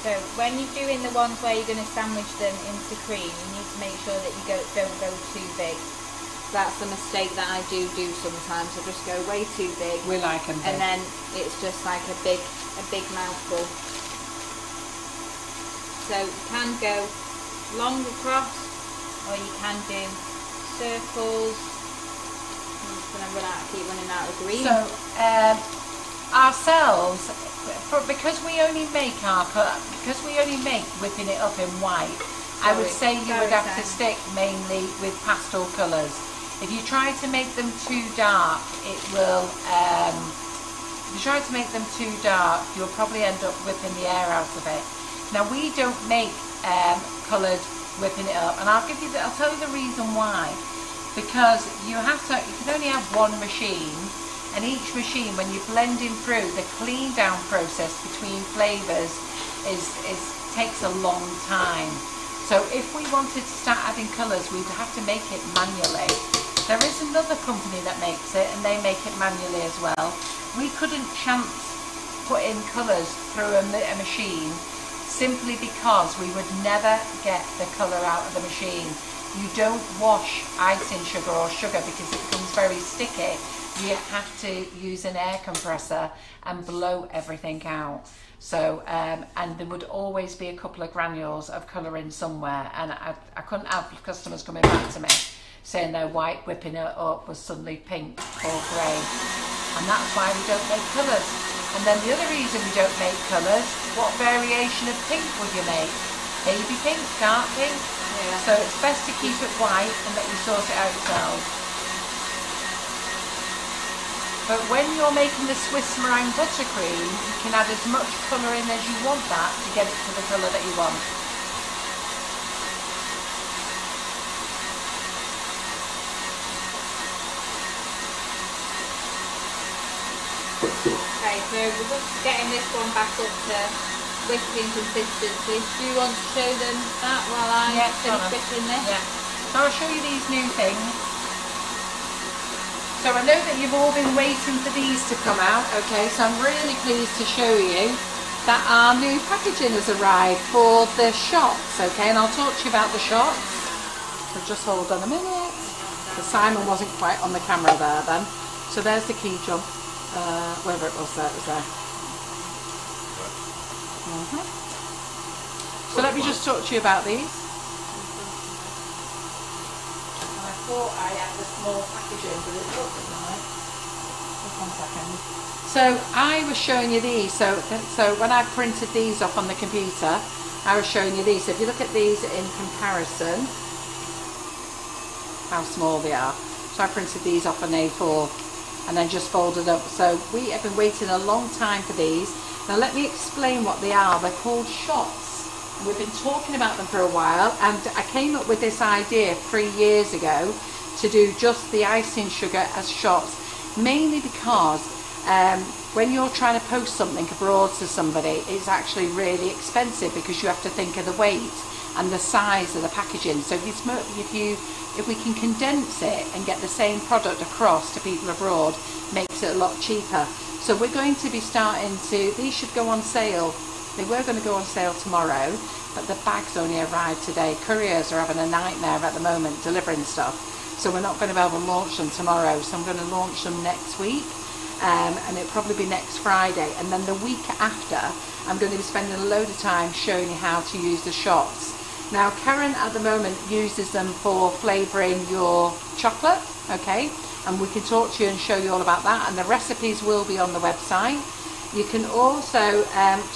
So when you're doing the ones where you're going to sandwich them into cream, you need to make sure that you don't go too big. That's a mistake that I do sometimes. I just go way too big. We like them big. And then it's just like a big mouthful. So you can go long across, or you can do circles. I'm just going to keep running out of green. So ourselves, because we only make whipping it up in white, I would say you would have to stick mainly with pastel colours. If you try to make them too dark, you'll probably end up whipping the air out of it. Now we don't make coloured whipping it up, and I'll tell you the reason why. Because you can only have one machine, and each machine, when you're blending through, the clean down process between flavours takes a long time. So if we wanted to start adding colours, we'd have to make it manually. There is another company that makes it, and they make it manually as well. We couldn't chance put in colours through a machine simply because we would never get the colour out of the machine. You don't wash icing sugar or sugar because it becomes very sticky. You have to use an air compressor and blow everything out. So, and there would always be a couple of granules of colour in somewhere, and I couldn't have customers coming back to me saying their white whipping it up was suddenly pink or grey. And that's why we don't make colours. And then the other reason we don't make colours, what variation of pink would you make? Baby pink, dark pink? Yeah. So it's best to keep it white and let you sort it out yourself. But when you're making the Swiss meringue buttercream, you can add as much colour in as you want that to get it to the colour that you want. Okay, so we're just getting this one back up to whipping consistency. Do you want to show them that while I finish whipping this? Yeah. So I'll show you these new things. So I know that you've all been waiting for these to come out, okay, so I'm really pleased to show you that our new packaging has arrived for the shots, okay, and I'll talk to you about the shots. So just hold on a minute, because Simon wasn't quite on the camera there then. So there's the key jump, wherever it was there, it was there. So let me just talk to you about these. I thought I had the small packaging, but it looks nice. Just 1 second. So I was showing you these. So when I printed these off on the computer, I was showing you these. So if you look at these in comparison, how small they are. So I printed these off on A4 and then just folded up. So we have been waiting a long time for these. Now let me explain what they are. They're called shots. We've been talking about them for a while, and I came up with this idea 3 years ago to do just the icing sugar as shots, mainly because when you're trying to post something abroad to somebody, it's actually really expensive because you have to think of the weight and the size of the packaging. So if we can condense it and get the same product across to people abroad, makes it a lot cheaper. So we're going to be starting to, these should go on sale. They were going to go on sale tomorrow, but the bags only arrived today. Couriers are having a nightmare at the moment delivering stuff. So we're not going to be able to launch them tomorrow. So I'm going to launch them next week. And it'll probably be next Friday. And then the week after, I'm going to be spending a load of time showing you how to use the shots. Now, Karen at the moment uses them for flavouring your chocolate, okay? And we can talk to you and show you all about that. And the recipes will be on the website. You can also,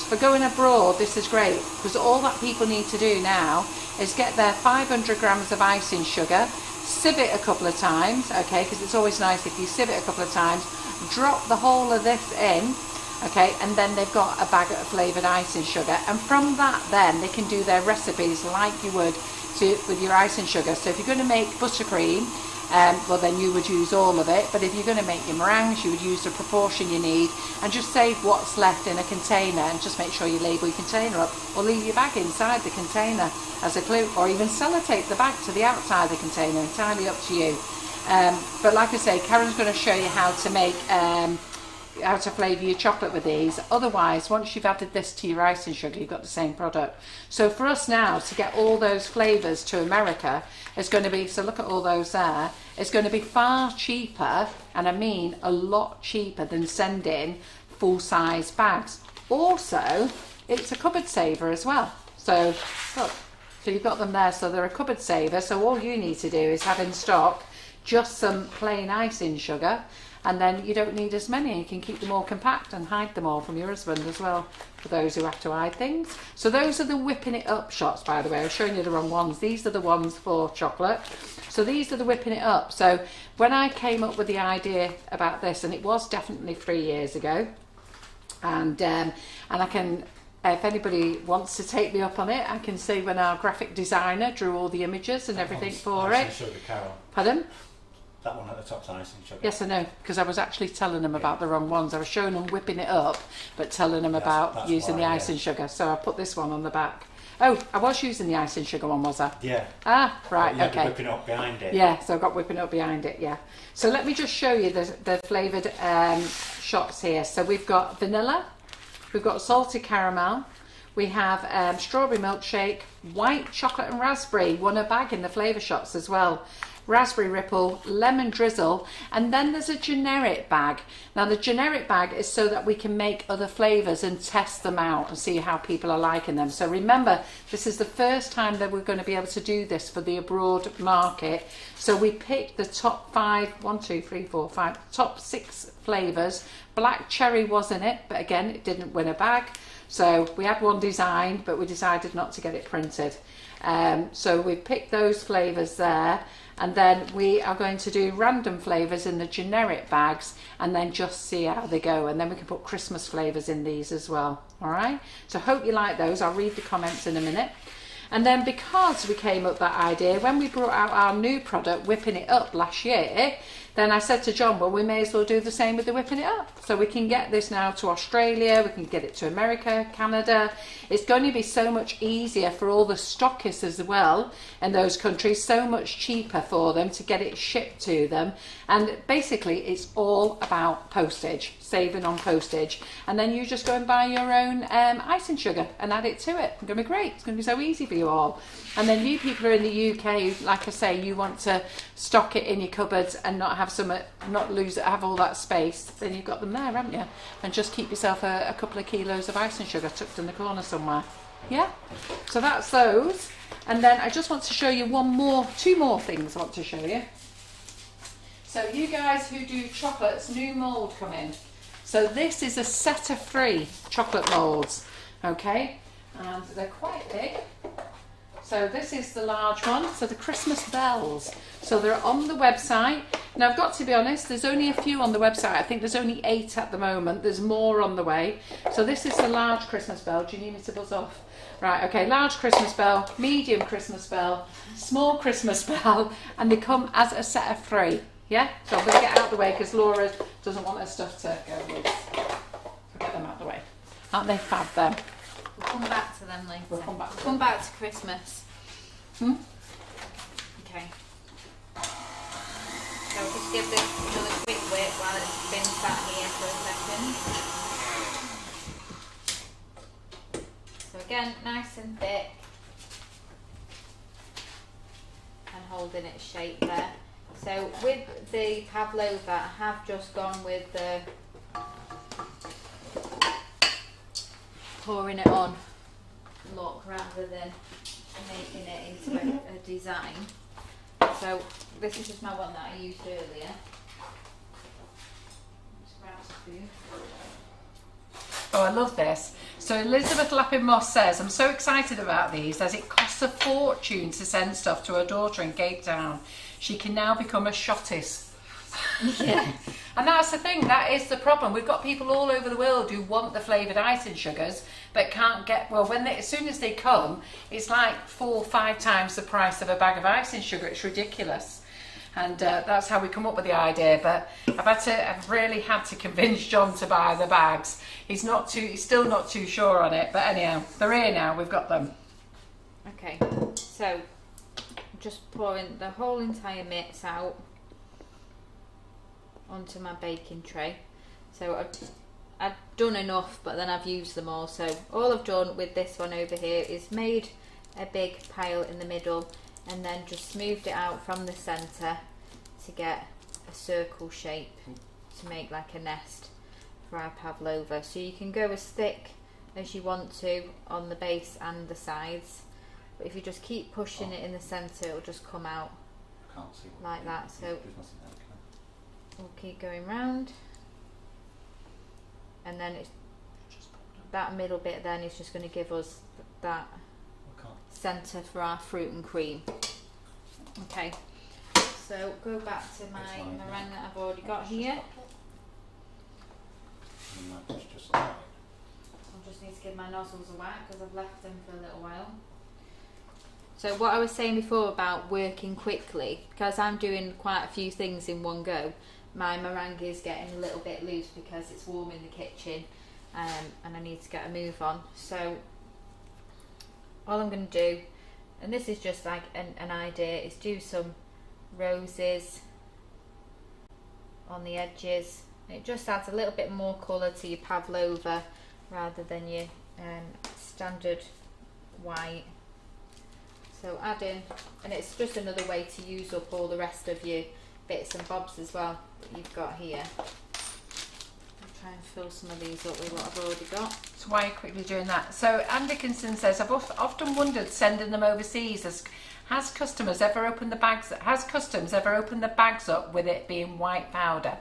for going abroad, this is great, because all that people need to do now is get their 500 grams of icing sugar, sieve it a couple of times, okay, because it's always nice if you sieve it a couple of times, drop the whole of this in, okay, and then they've got a bag of flavoured icing sugar, and from that then they can do their recipes like you would with your icing sugar. So if you're going to make buttercream, well then you would use all of it, but if you're going to make your meringues, you would use the proportion you need and just save what's left in a container, and just make sure you label your container up, or leave your bag inside the container as a clue, or even sellotape the bag to the outside the container, entirely up to you. But like I say, Karen's going to show you how to make how to flavour your chocolate with these. Otherwise, once you've added this to your icing sugar, you've got the same product. So for us now to get all those flavours to America, it's going to be, so look at all those there, it's going to be far cheaper, and I mean a lot cheaper than sending full-size bags. Also, it's a cupboard saver as well. So look, so you've got them there, so they're a cupboard saver. So all you need to do is have in stock just some plain icing sugar, and then you don't need as many. You can keep them all compact and hide them all from your husband as well, for those who have to hide things. So those are the whipping it up shots, by the way. I was showing you the wrong ones. These are the ones for chocolate. So these are the whipping it up. So when I came up with the idea about this, and it was definitely 3 years ago, and I can, if anybody wants to take me up on it, I can see when our graphic designer drew all the images and everything for it. Sugar, Carol. Pardon? That one at the top's icing sugar. Yes, I know, because I was actually telling them about the wrong ones. I was showing them whipping it up, but telling them about using the icing sugar. So I put this one on the back. Oh, I was using the icing sugar one, was I? Yeah. Ah, right, you had okay. whipping up behind it. Yeah, so I've got whipping up behind it, yeah. So let me just show you the flavoured shots here. So we've got vanilla, we've got salted caramel, we have strawberry milkshake, white chocolate and raspberry, won a bag in the flavour shots as well. Raspberry ripple, lemon drizzle, and then there's a generic bag. Now the generic bag is so that we can make other flavours and test them out and see how people are liking them. So remember, this is the first time that we're going to be able to do this for the abroad market. So we picked the top 5, 1, 2, 3, 4, 5, top 6 flavours. Black cherry was in it, but again, it didn't win a bag. So we had one designed, but we decided not to get it printed. So we picked those flavours there. And then we are going to do random flavours in the generic bags, and then just see how they go. And then we can put Christmas flavours in these as well. All right. So hope you like those. I'll read the comments in a minute. And then because we came up with that idea, when we brought out our new product, Whipping It Up, last year, then I said to John, well, we may as well do the same with the Whipping It Up. So we can get this now to Australia, we can get it to America, Canada. It's going to be so much easier for all the stockists as well in those countries, so much cheaper for them to get it shipped to them. And basically, it's all about postage, saving on postage. And then you just go and buy your own icing sugar and add it to it. It's going to be great. It's going to be so easy for you all. And then you people who are in the UK, like I say, you want to stock it in your cupboards and not have not lose it, have all that space, then you've got them there, haven't you? And just keep yourself a couple of kilos of icing sugar tucked in the corner somewhere. Yeah? So that's those. And then I just want to show you two more things I want to show you. So you guys who do chocolates, new mould come in. So this is a set of 3 chocolate moulds, okay? And they're quite big. So this is the large one, so the Christmas bells. So they're on the website. Now I've got to be honest, there's only a few on the website. I think there's only 8 at the moment. There's more on the way. So this is the large Christmas bell. Do you need me to buzz off? Right, okay, large Christmas bell, medium Christmas bell, small Christmas bell, and they come as a set of 3. Yeah, so I'm going to get out of the way because Laura doesn't want her stuff to go with. So get them out of the way. Aren't they fab then? We'll come back to them later. We'll come back to Come back to Christmas. Hmm? Okay. So I'll just give this another quick whip while it's been sat here for a second. So again, nice and thick. And holding its shape there. So with the pavlova, I have just gone with the pouring it on look rather than making it into a design. So this is just my one that I used earlier. Just grab a spoon. Oh, I love this. So Elizabeth Lappin Moss says, I'm so excited about these as it costs a fortune to send stuff to her daughter in Cape Town. She can now become a shottist. Yeah. And that's the thing, that is the problem. We've got people all over the world who want the flavoured icing sugars but can't get, well, when they, as soon as they come, it's like 4 or 5 times the price of a bag of icing sugar. It's ridiculous. And that's how we come up with the idea. But I've really had to convince John to buy the bags. He's still not too sure on it. But anyhow, they're here now. We've got them. Okay, so just pouring the whole entire mix out onto my baking tray. So I've done enough, but then I've used them all. So all I've done with this one over here is made a big pile in the middle and then just smoothed it out from the centre to get a circle shape to make like a nest for our pavlova. So you can go as thick as you want to on the base and the sides, but if you just keep pushing it in the centre, it'll just come out like that. So we'll keep going round, and then it's that middle bit then is just going to give us that centre for our fruit and cream. Okay, so go back to my meringue that I've already got here. And that's just like I just need to give my nozzles a whack because I've left them for a little while. So what I was saying before about working quickly, because I'm doing quite a few things in one go, my meringue is getting a little bit loose because it's warm in the kitchen, and I need to get a move on. So all I'm going to do, and this is just like an idea, is do some roses on the edges. It just adds a little bit more colour to your pavlova rather than your standard white. So add in, and it's just another way to use up all the rest of your bits and bobs as well that you've got here. I'll try and fill some of these up with what I've already got. So why are you quickly doing that? So Ann Dickinson says, I've often wondered sending them overseas. Has customs ever opened the bags up with it being white powder?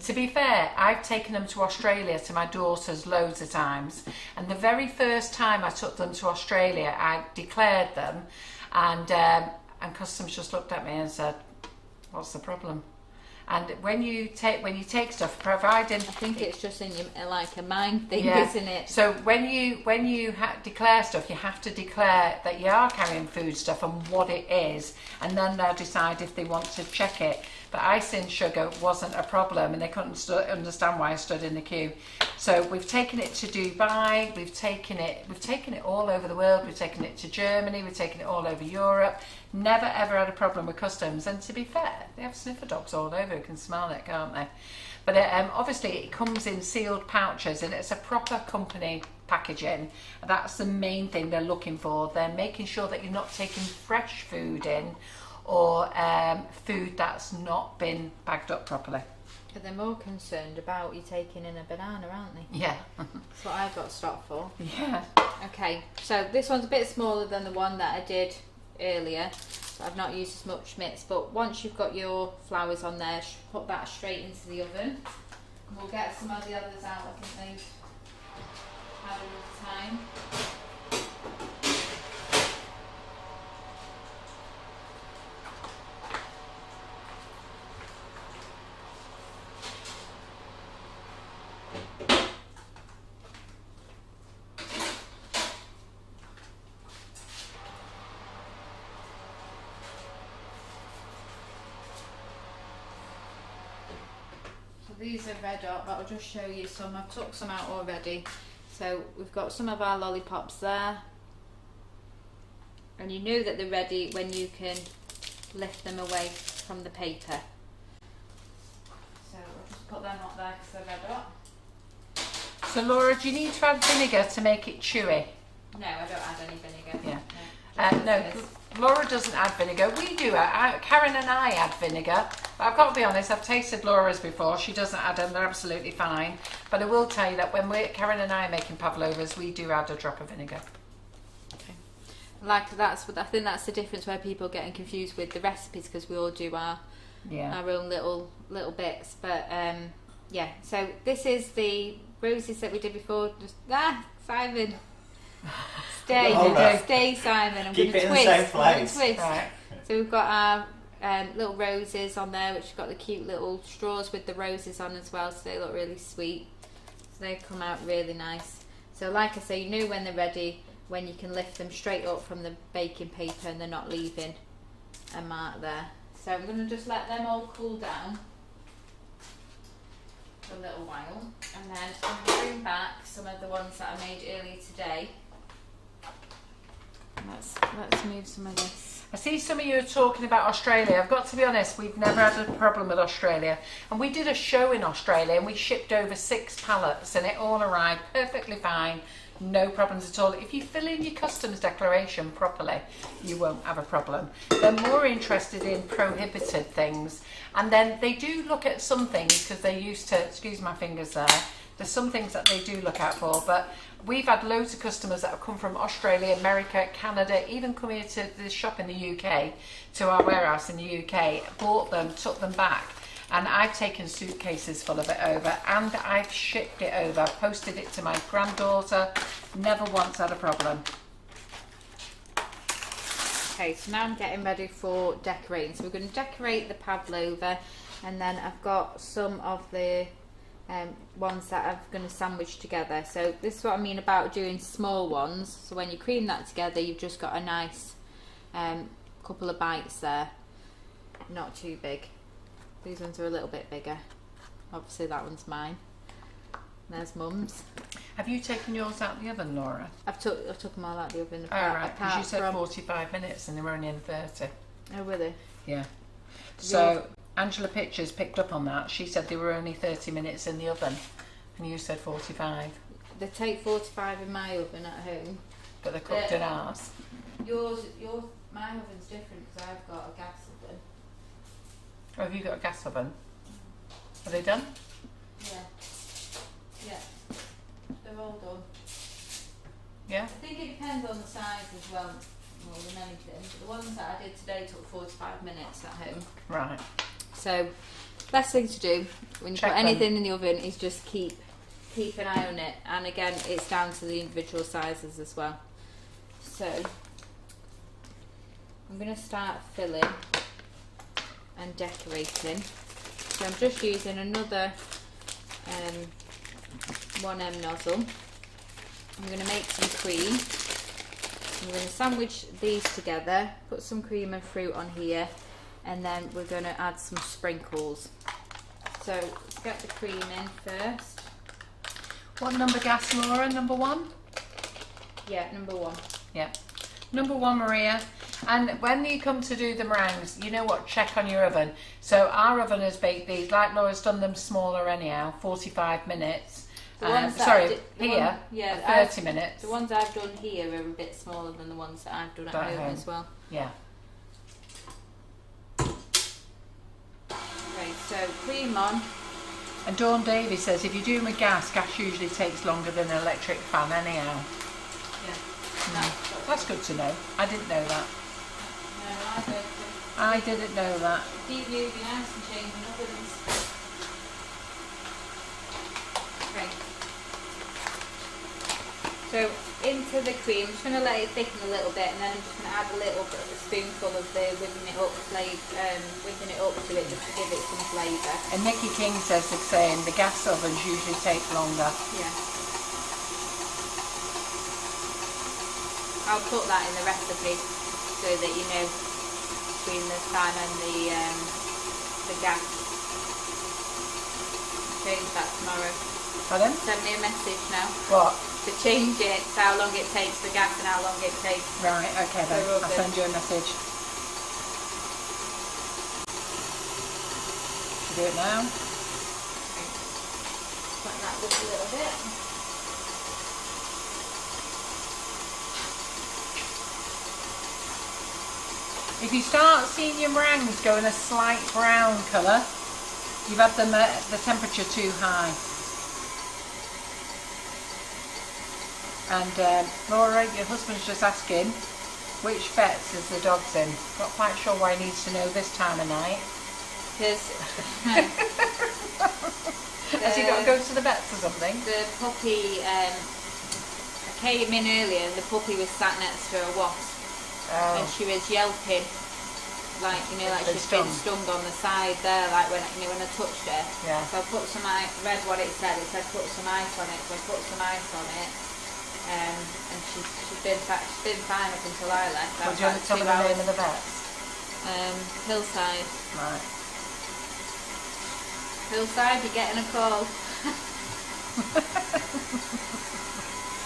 To be fair, I've taken them to Australia to my daughters loads of times, and the very first time I took them to Australia, I declared them, and customs just looked at me and said, "What's the problem?" And when you take stuff, providing, I think it's just in your, like a mind thing, yeah. isn't it? So when you declare stuff, you have to declare that you are carrying food stuff and what it is, and then they'll decide if they want to check it. But icing sugar wasn't a problem, and they couldn't understand why I stood in the queue. So we've taken it to Dubai, we've taken it all over the world. We've taken it to Germany, we've taken it all over Europe. Never ever had a problem with customs, and to be fair, they have sniffer dogs all over who can smell it, can't they? But obviously it comes in sealed pouches, and it's a proper company packaging. That's the main thing they're looking for. They're making sure that you're not taking fresh food in, or food that's not been bagged up properly. But they're more concerned about you taking in a banana, aren't they? Yeah. That's what I've got stock for. Yeah. Okay, so this one's a bit smaller than the one that I did earlier, so I've not used as much mix, but once you've got your flowers on there, put that straight into the oven, and we'll get some of the others out. I think they've had enough time. these are red hot, but I'll just show you some. I've took some out already. So we've got some of our lollipops there. And you know that they're ready when you can lift them away from the paper. So I'll just put them up there because they're red hot. So Laura, do you need to add vinegar to make it chewy? No, I don't add any vinegar. Yeah. No, Laura doesn't add vinegar. We do. Karen and I add vinegar. But I've got to be honest, I've tasted Laura's before. She doesn't add them. They're absolutely fine. But I will tell you that when Karen and I are making pavlovas, we do add a drop of vinegar. Okay. Like I think that's the difference where people are getting confused with the recipes, because we all do our own little bits. But yeah. So this is the roses that we did before. Just Simon. Stay, Simon. I'm going to twist. In the same place. Right. So we've got our little roses on there, which have got the cute little straws with the roses on as well, so they look really sweet. So they come out really nice. So like I say, you know when they're ready, when you can lift them straight up from the baking paper and they're not leaving a mark there. So I'm going to just let them all cool down for a little while, and then I'm going to bring back some of the ones that I made earlier today. Let's move some of this. I see some of you are talking about Australia. I've got to be honest, we've never had a problem with Australia. And we did a show in Australia and we shipped over 6 pallets and it all arrived perfectly fine. No problems at all. If you fill in your customs declaration properly, you won't have a problem. They're more interested in prohibited things. And then they do look at some things because they used to, excuse my fingers there, there's some things that they do look out for. But we've had loads of customers that have come from Australia, America, Canada, even come here to the shop in the UK, to our warehouse in the UK, bought them, took them back. And I've taken suitcases full of it over and I've shipped it over, posted it to my granddaughter, never once had a problem. Okay, so now I'm getting ready for decorating. So we're going to decorate the pavlova, and then I've got some of the ones that I'm going to sandwich together. So this is what I mean about doing small ones. So when you cream that together, you've just got a nice couple of bites there, not too big. These ones are a little bit bigger. Obviously that one's mine. There's Mum's. Have you taken yours out the oven, Laura? I took them all out the oven. Oh right, because you said 45 minutes and they were only in 30. Oh, were they? Yeah. So Angela Pictures picked up on that. She said they were only 30 minutes in the oven and you said 45. They take 45 in my oven at home. But they're cooked in ours. My oven's different because I've got a gas oven. Oh, have you got a gas oven? Are they done? Yeah, they're all done. Yeah? I think it depends on the size as well, more than anything. But the ones that I did today took 45 minutes at home. Right. So, best thing to do when you put anything in the oven is just keep an eye on it. And again, it's down to the individual sizes as well. So, I'm going to start filling and decorating. So I'm just using another 1M nozzle. I'm going to make some cream. I'm going to sandwich these together, put some cream and fruit on here, and then we're going to add some sprinkles. So let's get the cream in first. What number gas, Laura? Number 1? Yeah, number 1. Yeah. Number 1, Maria. And when you come to do the meringues, you know what, check on your oven. So our oven has baked these, like Laura's done them smaller anyhow, 45 minutes. Here, 30 minutes. The ones I've done here are a bit smaller than the ones that I've done at home as well. Yeah. Right, so cream on. And Dawn Davies says if you do them with gas usually takes longer than an electric fan anyhow. Yeah. That's good to know. I didn't know that. No, I didn't know that. Keep moving out and changing ovens. Okay. So into the cream, I'm just going to let it thicken a little bit, and then I'm just going to add a little bit of a spoonful of the whipping it up to it just to give it some flavour. And Nikki King says the same. The gas ovens usually take longer. Yeah. I'll put that in the recipe so that you know between the time and the gas. change that tomorrow. Pardon? Send me a message now. What? To change it, how long it takes for gas and how long it takes. Right, okay then. I'll send you a message. Should do it now. Like that just a little bit. If you start seeing your meringues go in a slight brown colour, you've had them at the temperature too high. And Laura, your husband's just asking, which vets is the dog's in? Not quite sure why he needs to know this time of night. Because has he got to go to the vets or something? The puppy, I came in earlier and the puppy was sat next to a wasp. Oh. And she was yelping, like, you know, like she's been stung on the side there, like when, you know, when I touched her. Yeah. So I put some ice, read what it said put some ice on it, so I put some ice on it. And she's been fine up until I left. Would you want to tell me the name of the vets? Hillside. Right. Hillside, you're getting a call.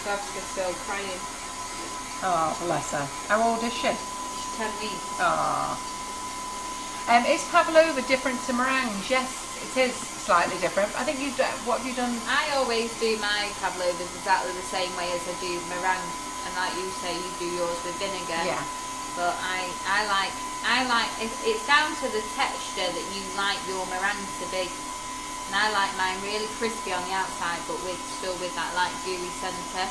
Bob's just still crying. Oh, bless her. How old is she? She's 10 weeks. Oh. Is Pavlova different to meringues? Yes, it is slightly different. I think what have you done? I always do my pavlovas exactly the same way as I do meringue, and like you say, you do yours with vinegar. Yeah. But I like it's down to the texture that you like your meringue to be, and I like mine really crispy on the outside, but still with that like gooey centre.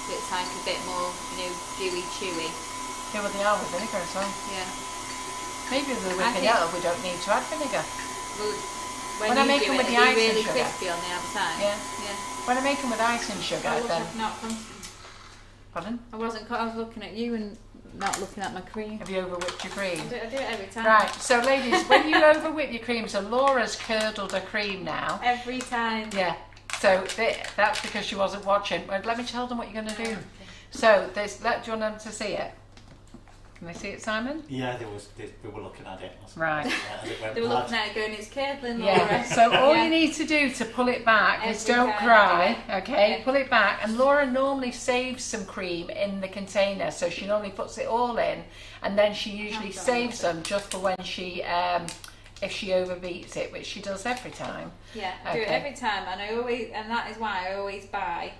So it's like a bit more, you know, gooey, chewy. Yeah, well, they are with vinegar as well. Yeah. Maybe with vinegar we don't need to add vinegar. Well, when I make them with the ice really and sugar. crispy on the outside. Yeah. Yeah. When I make them with ice and sugar, then. Pardon? I was looking at you and not looking at my cream. Have you over-whipped your cream? I do it every time. Right, so ladies, when you over-whip your cream, so Laura's curdled her cream now. Every time. Yeah, so that's because she wasn't watching. Well, let me tell them what you're going to do. Okay. So, do you want them to see it? Can they see it, Simon? Yeah, they were looking at it. Right. They were looking at it going, it's curdling, Laura. Yeah, so all you need to do to pull it back is don't cry, okay? Yeah. Pull it back, and Laura normally saves some cream in the container, so she normally puts it all in, and then she usually saves them just for when she, if she overbeats it, which she does every time. Yeah, I do it every time, and that is why I always buy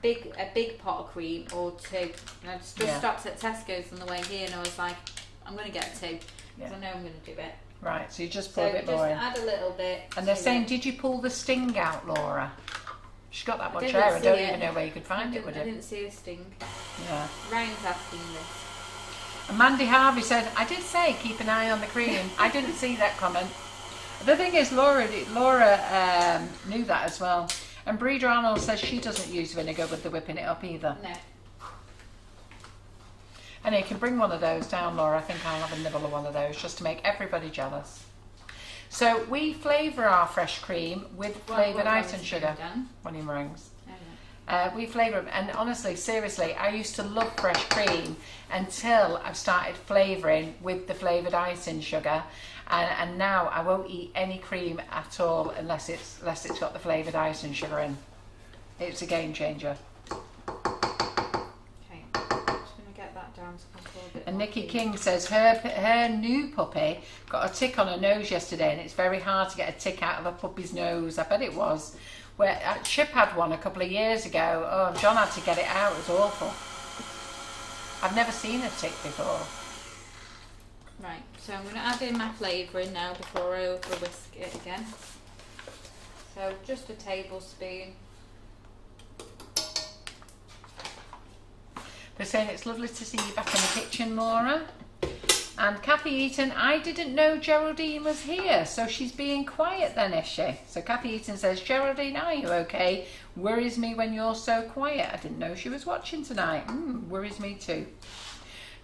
a big pot of cream or two. And I just stopped at Tesco's on the way here, and I was like, I'm going to get two because I know I'm going to do it. Right, so you just pull a bit more in. Just add a little bit. And they're saying, did you pull the sting out, Laura? She's got that much hair. I don't even know where you could find it, would you? I didn't see a sting. Yeah. Ryan's asking this. And Mandy Harvey said, I did say keep an eye on the cream. I didn't see that comment. The thing is, Laura knew that as well. And Breeder Arnold says she doesn't use vinegar with the whipping it up either. No. And you can bring one of those down, Laura. I think I'll have a nibble of one of those just to make everybody jealous. So we flavour our fresh cream with flavoured ice and sugar. One of your meringues. We flavour them, and honestly, seriously, I used to love fresh cream until I've started flavouring with the flavoured ice and sugar. And now I won't eat any cream at all unless it's got the flavoured ice and sugar in. It's a game changer. Okay, I'm just going to get that down so I can pour a bit. And Nikki King says her new puppy got a tick on her nose yesterday, and it's very hard to get a tick out of a puppy's nose. I bet it was. Where Chip had one a couple of years ago. Oh, John had to get it out. It was awful. I've never seen a tick before. Right, so I'm going to add in my flavouring now before I over whisk it again. So just a tablespoon. They're saying it's lovely to see you back in the kitchen, Laura. And Kathy Eaton, I didn't know Geraldine was here, so she's being quiet then, is she? So Kathy Eaton says, Geraldine, are you okay? Worries me when you're so quiet. I didn't know she was watching tonight. Worries me too.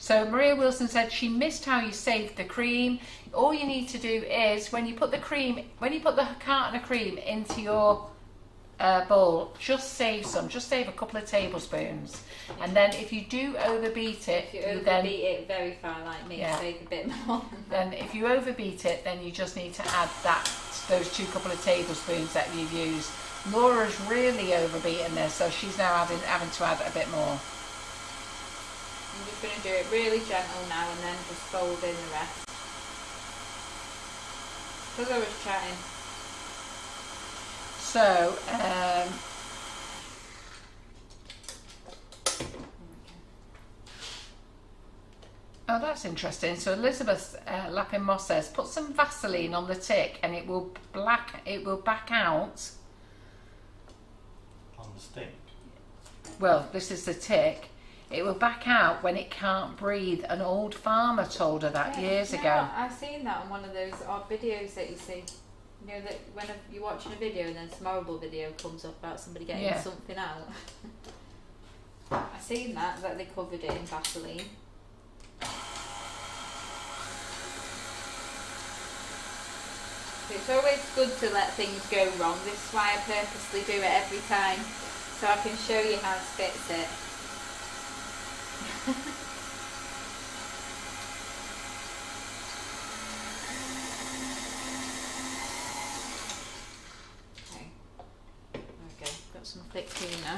So Maria Wilson said she missed how you saved the cream. All you need to do is when you put the carton of cream into your bowl, just save some. Just save a couple of tablespoons, and then if you do overbeat it, if you overbeat it very far like me, save a bit more. Then if you overbeat it, then you just need to add those 2 couple of tablespoons that you've used. Laura's really overbeaten this, so she's now having to add a bit more. I'm just going to do it really gentle now and then just fold in the rest. Because I was chatting. So, oh, that's interesting. So Elizabeth Lappin Moss says, put some Vaseline on the tick and it will back out. On the stick. Well, this is the tick. It will back out when it can't breathe. An old farmer told her that years ago. I've seen that on one of those odd videos that you see. You know, that when you're watching a video and then some horrible video comes up about somebody getting something out. I've seen that they covered it in Vaseline. It's always good to let things go wrong. This is why I purposely do it every time, so I can show you how to fix it. Some thick cream now.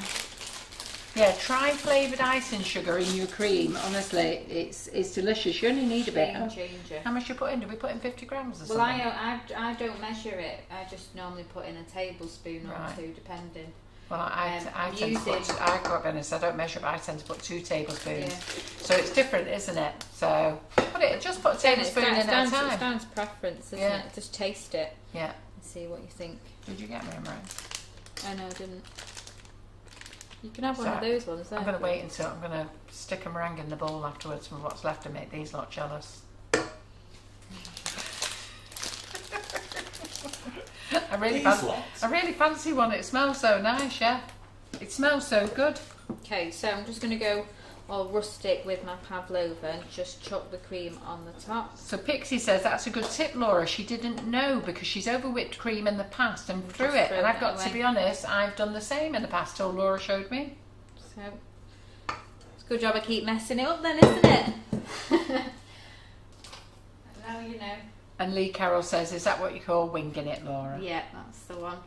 Yeah, try flavoured icing sugar in your cream. Honestly, it's delicious. You only need a bit. Changer. How much you put in? Do we put in 50 grams or something? Well, I don't measure it. I just normally put in a tablespoon or 2, depending. Well, I tend to put, I've honest, I don't measure it, but I tend to put 2 tablespoons. Yeah. So it's different, isn't it? So just put a tablespoon in at a time. It's down to preference, isn't it? Just taste it. Yeah. And see what you think. Did you get me a meringue? Oh no, I didn't. You can have one of those ones there. I'm going to wait until I'm going to stick a meringue in the bowl afterwards from what's left to make these lot jealous. I really fancy one. It smells so nice, yeah. It smells so good. Okay, so I'm just going to go all rustic with my pavlova and just chuck the cream on the top. So Pixie says that's a good tip, Laura. She didn't know because she's over whipped cream in the past and threw it. And I've got to be honest, I've done the same in the past till Laura showed me. So it's a good job I keep messing it up then, isn't it? Now you know. And Lee Carroll says, is that what you call winging it, Laura? Yeah, that's the one.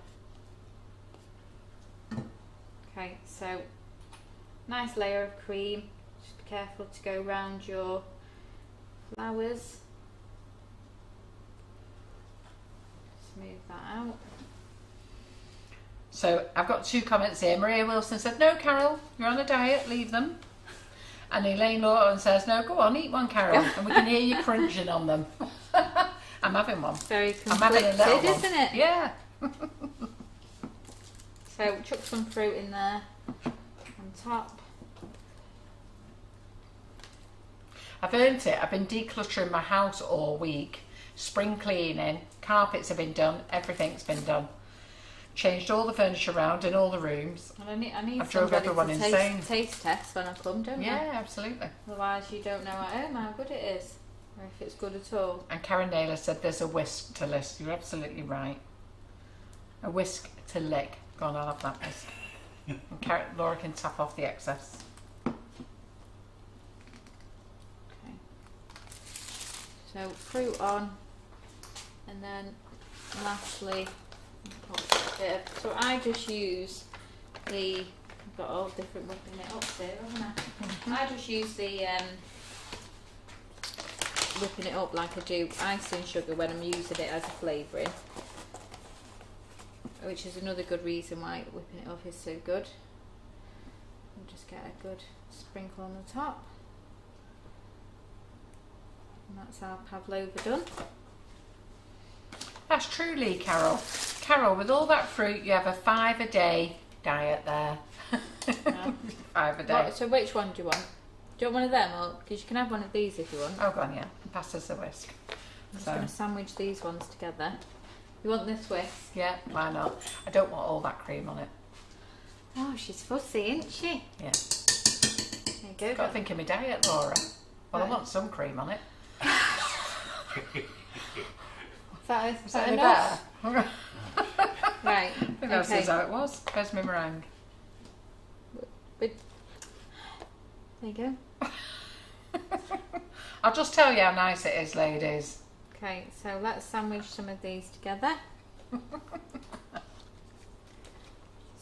Okay, so nice layer of cream. Just be careful to go around your flowers. Smooth that out. So I've got 2 comments here. Maria Wilson said, no, Carol, you're on a diet, leave them. And Elaine Lawton says, no, go on, eat one, Carol. And we can hear you crunching on them. I'm having one. Very conflicted, I'm having a little one. Isn't it? Yeah. So chuck some fruit in there on top. I've earned it. I've been decluttering my house all week. Spring cleaning, carpets have been done, everything's been done. Changed all the furniture around in all the rooms. And I need I've drove everyone insane. Taste test when I come, don't I? Yeah, absolutely. Otherwise you don't know at home how good it is, or if it's good at all. And Karen Naylor said there's a whisk to lick. You're absolutely right. A whisk to lick. Go on, I'll have that whisk. And Laura can tap off the excess. Okay. So fruit on, and then lastly, so I just use I've got all different whipping it up there, haven't I? I just use the whipping it up like I do icing sugar when I'm using it as a flavouring, which is another good reason why whipping it up is so good. And just get a good sprinkle on the top, and that's our pavlova done. That's true, Lee Carol. Carol, with all that fruit, you have a 5-a-day diet there. Yeah. 5 a day. So which one do you want? Do you want one of them, or because you can have one of these if you want? Oh, go on, yeah. Pass us the whisk. I'm just going to sandwich these ones together. You want this whisk? Yeah, why not? I don't want all that cream on it. Oh, she's fussy, isn't she? Yeah. There you go. Got to think of my diet, Laura. Well, right. I want some cream on it. Is that any enough? better? Right. I think that's how it was. Where's my meringue? But there you go. I'll just tell you how nice it is, ladies. Okay, so let's sandwich some of these together.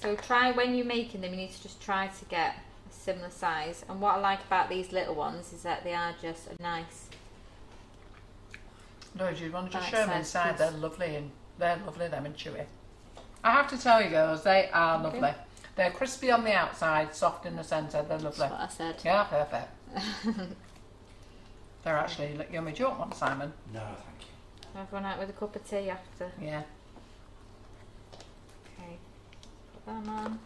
So try when you're making them, you need to just try to get a similar size. And what I like about these little ones is that they are just a nice. No, do you want to just Right show them inside? piece. They're lovely them and chewy. I have to tell you girls, they are Okay. lovely. They're crispy on the outside, soft in the centre. They're lovely. That's what I said. Yeah, perfect. They're actually yummy. Do you want one, Simon? No, thank you. Have one out with a cup of tea after. Yeah. Okay, put them on.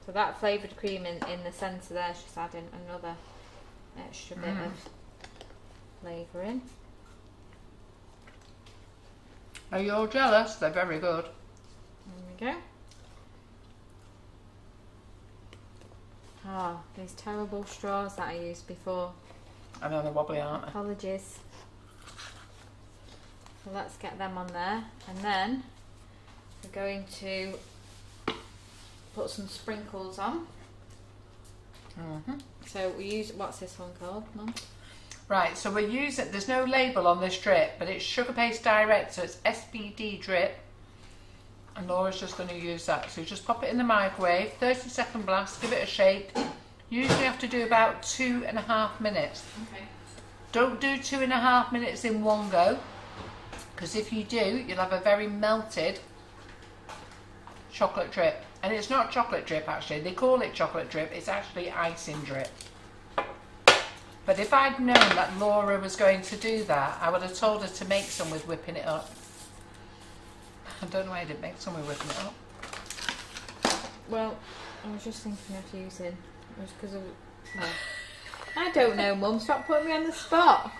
So that flavoured cream in the centre there is just adding another extra bit of flavour in. Are you all jealous? They're very good. There we go. Oh, these terrible straws that I used before. I know they're wobbly, aren't they? Apologies. So let's get them on there, and then we're going to put some sprinkles on. So we use, what's this one called, Mum? Right, so we're using, there's no label on this drip, but it's sugar paste direct, so it's SBD drip. And Laura's just going to use that. So just pop it in the microwave, 30-second blast, give it a shake. Usually have to do about 2.5 minutes. Okay. Don't do 2.5 minutes in one go, because if you do, you'll have a very melted chocolate drip. And it's not chocolate drip actually, they call it chocolate drip, it's actually icing drip. But if I'd known that Laura was going to do that, I would have told her to make some with whipping it up. I don't know why I didn't make some with whipping it up. Well, I was just thinking of using, it was because of, well, I don't know, Mum, stop putting me on the spot.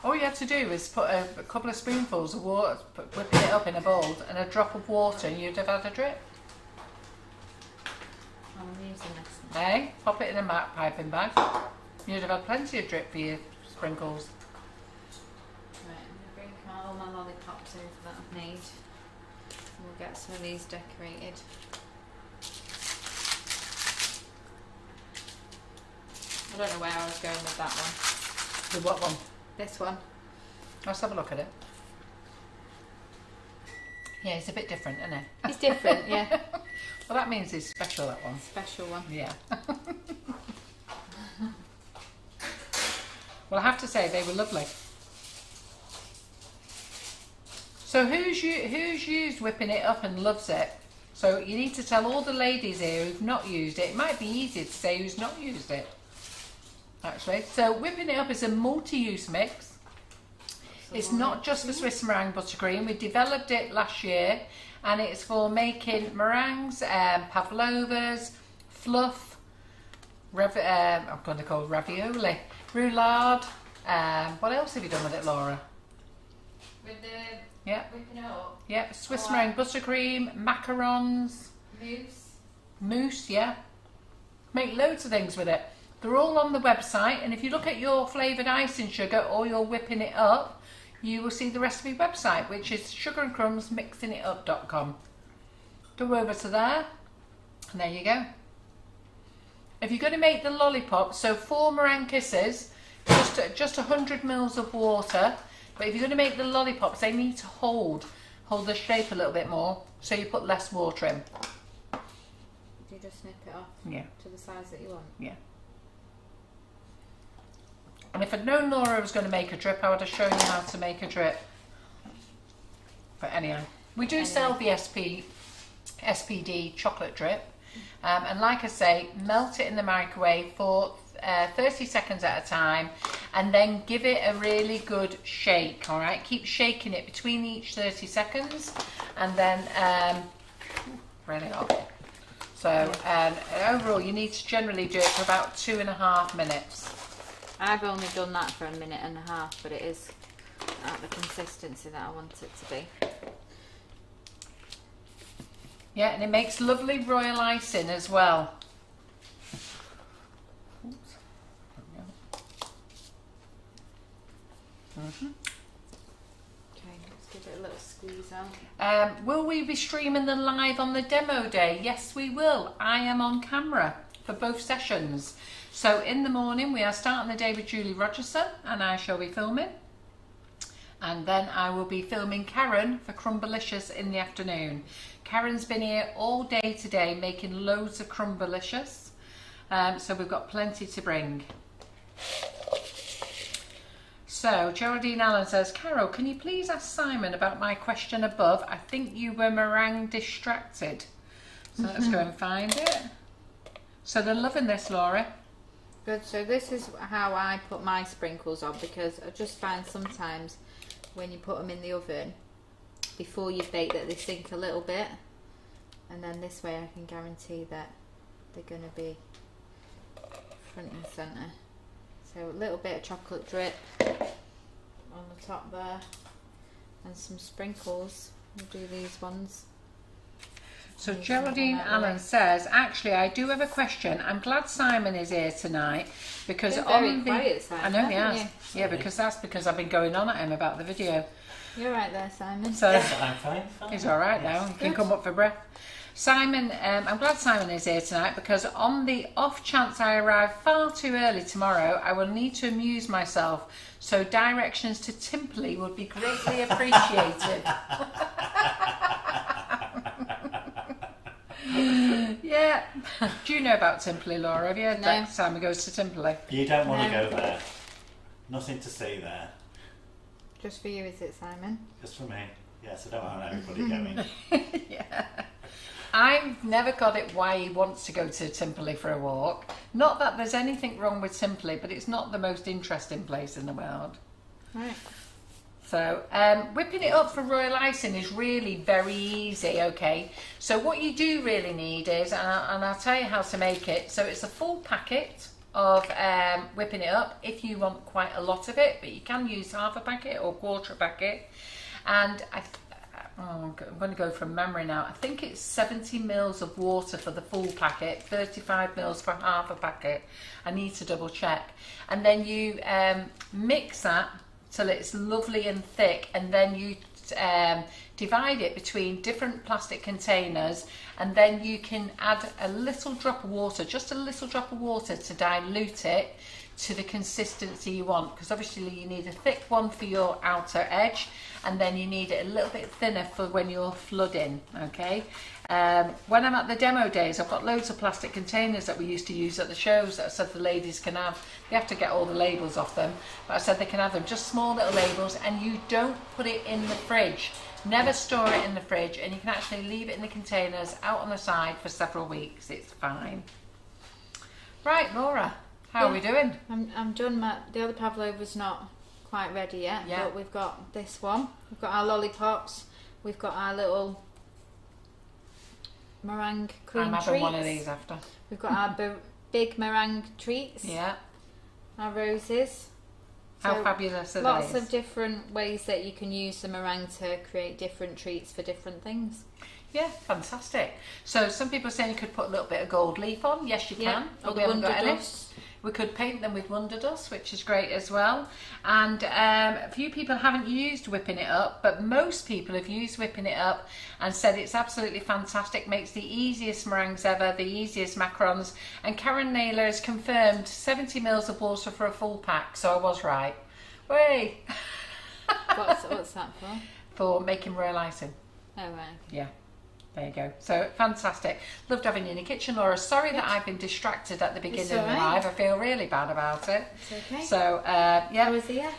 All you have to do is put a couple of spoonfuls of water, whipping it up in a bowl, and a drop of water, and you'd have had a drip. I'm using this. Hey, pop it in a piping bag. You'd have had plenty of drip for your sprinkles. Right, I'm going to bring all my lollipops over that I've made. We'll get some of these decorated. I don't know where I was going with that one. The what one? This one. Let's have a look at it. Yeah, it's a bit different, isn't it? It's different, yeah. Well, that means it's special, that one. Special one. Yeah. Well, I have to say they were lovely. So who's used whipping it up and loves it? So you need to tell all the ladies here who've not used it. It might be easy to say who's not used it, actually. So whipping it up is a multi-use mix. It's not just for Swiss meringue buttercream. We developed it last year, and it's for making meringues, pavlovas, fluff, I'm going to call ravioli, roulade. What else have you done with it, Laura? With the Yeah, whipping it up. yeah, Swiss meringue buttercream, macarons, mousse, yeah. Make loads of things with it. They're all on the website, and if you look at your flavoured icing sugar or you're whipping it up, you will see the recipe website, which is sugarandcrumbsmixingitup.com. Go over to there, and there you go. If you're going to make the lollipop, so 4 meringue kisses, just 100 mils of water. But if you're going to make the lollipops, they need to hold the shape a little bit more, so you put less water in. Do you just snip it off? Yeah. To the size that you want? Yeah. And if I'd known Laura was going to make a drip, I would have shown you how to make a drip. But anyhow, we do sell the SPD chocolate drip. And like I say, melt it in the microwave for 30 seconds at a time, and then give it a really good shake. All right, keep shaking it between each 30 seconds, and then really hot. So overall, you need to generally do it for about 2.5 minutes. I've only done that for 1.5 minutes, but it is at the consistency that I want it to be. Yeah, and it makes lovely royal icing as well. Oops. Okay, let's give it a little squeeze out. Will we be streaming them live on the demo day? Yes, we will. I am on camera for both sessions. So in the morning we are starting the day with Julie Rogerson and I shall be filming. And then I will be filming Karen for Crumbalicious in the afternoon. Karen's been here all day today making loads of Crumbalicious. So we've got plenty to bring. So Geraldine Allen says, Carol, can you please ask Simon about my question above? I think you were meringue distracted. So let's go and find it. So they're loving this, Laura. Good, so this is how I put my sprinkles on, because I just find sometimes when you put them in the oven before you bake that they sink a little bit, and then this way I can guarantee that they're going to be front and centre. So a little bit of chocolate drip on the top there and some sprinkles. We'll do these ones. So Geraldine Allen says, actually I do have a question. I'm glad Simon is here tonight because very quiet, Simon, I know he has. Yeah, because that's because I've been going on at him about the video. You're right there, Simon. So Yes, I'm fine. he's all right now. He can come up for breath. Simon, I'm glad Simon is here tonight because on the off chance I arrive far too early tomorrow, I will need to amuse myself. So directions to Timperley would be greatly appreciated. Yeah. Do you know about Timperley, Laura? Have you heard that Simon goes to Timperley? You don't want to go there. Nothing to see there. Just for you, is it, Simon? Just for me. Yes, I don't want everybody going. Yeah. I've never got it why he wants to go to Timperley for a walk. Not that there's anything wrong with Timperley, but it's not the most interesting place in the world. Right. So whipping it up for royal icing is really very easy, okay? So what you do really need is, and I'll tell you how to make it. So it's a full packet of whipping it up if you want quite a lot of it, but you can use half a packet or quarter a packet. And I'm going to go from memory now. I think it's 70 mils of water for the full packet, 35 mils for half a packet. I need to double check. And then you mix that till it's lovely and thick, and then you divide it between different plastic containers, and then you can add a little drop of water, just a little drop of water to dilute it to the consistency you want, because obviously you need a thick one for your outer edge, and then you need it a little bit thinner for when you're flooding, okay? When I'm at the demo days, I've got loads of plastic containers that we used to use at the shows that I said the ladies can have. You have to get all the labels off them, but I said they can have them, just small little labels, and you don't put it in the fridge. Never store it in the fridge, and you can actually leave it in the containers out on the side for several weeks. It's fine. Right, Laura, how are we doing? I'm done. The other pavlova's not quite ready yet, but we've got this one. We've got our lollipops. We've got our little meringue cream treats. I'm having one of these after. We've got our big meringue treats. Yeah. Our roses. How fabulous are lots these? of different ways that you can use the meringue to create different treats for different things. Yeah, fantastic. So some people are saying you could put a little bit of gold leaf on. Yes, you can. Or We the haven't got Wonder any. Dust. We could paint them with Wonder Dust, which is great as well. And a few people haven't used whipping it up, but most people have used whipping it up and said it's absolutely fantastic, makes the easiest meringues ever, the easiest macarons. And Karen Naylor has confirmed 70 mils of water for a full pack, so I was right. Way! What's that for? For making royal icing. Oh, right. Yeah. There you go. So fantastic. Loved having you in the kitchen, Laura. Sorry that I've been distracted at the beginning of the live. I feel really bad about it. It's okay. So, yeah. I was here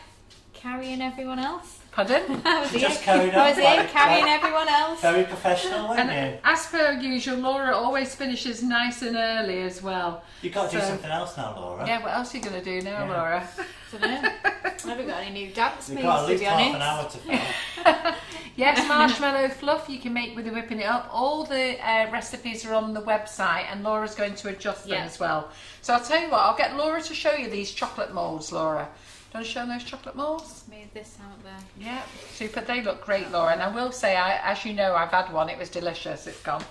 carrying everyone else. Pardon? I was Just here, carried I was on here like- carrying like- everyone else. Very professional, weren't you? And as per usual, Laura always finishes nice and early as well. You've got to do So- something else now, Laura. Yeah, what else are you going to do now, Yeah. Laura? I don't know. I haven't got any new dance You've moves, got at to least be half honest. an hour to fill. Yes, marshmallow fluff you can make with the whipping it up. All the recipes are on the website, and Laura's going to adjust them as well. So I'll tell you what, I'll get Laura to show you these chocolate moulds, Laura. Do you want to show them those chocolate moulds? Made this out there. Yeah, super. They look great, Laura. And I will say, as you know, I've had one. It was delicious. It's gone.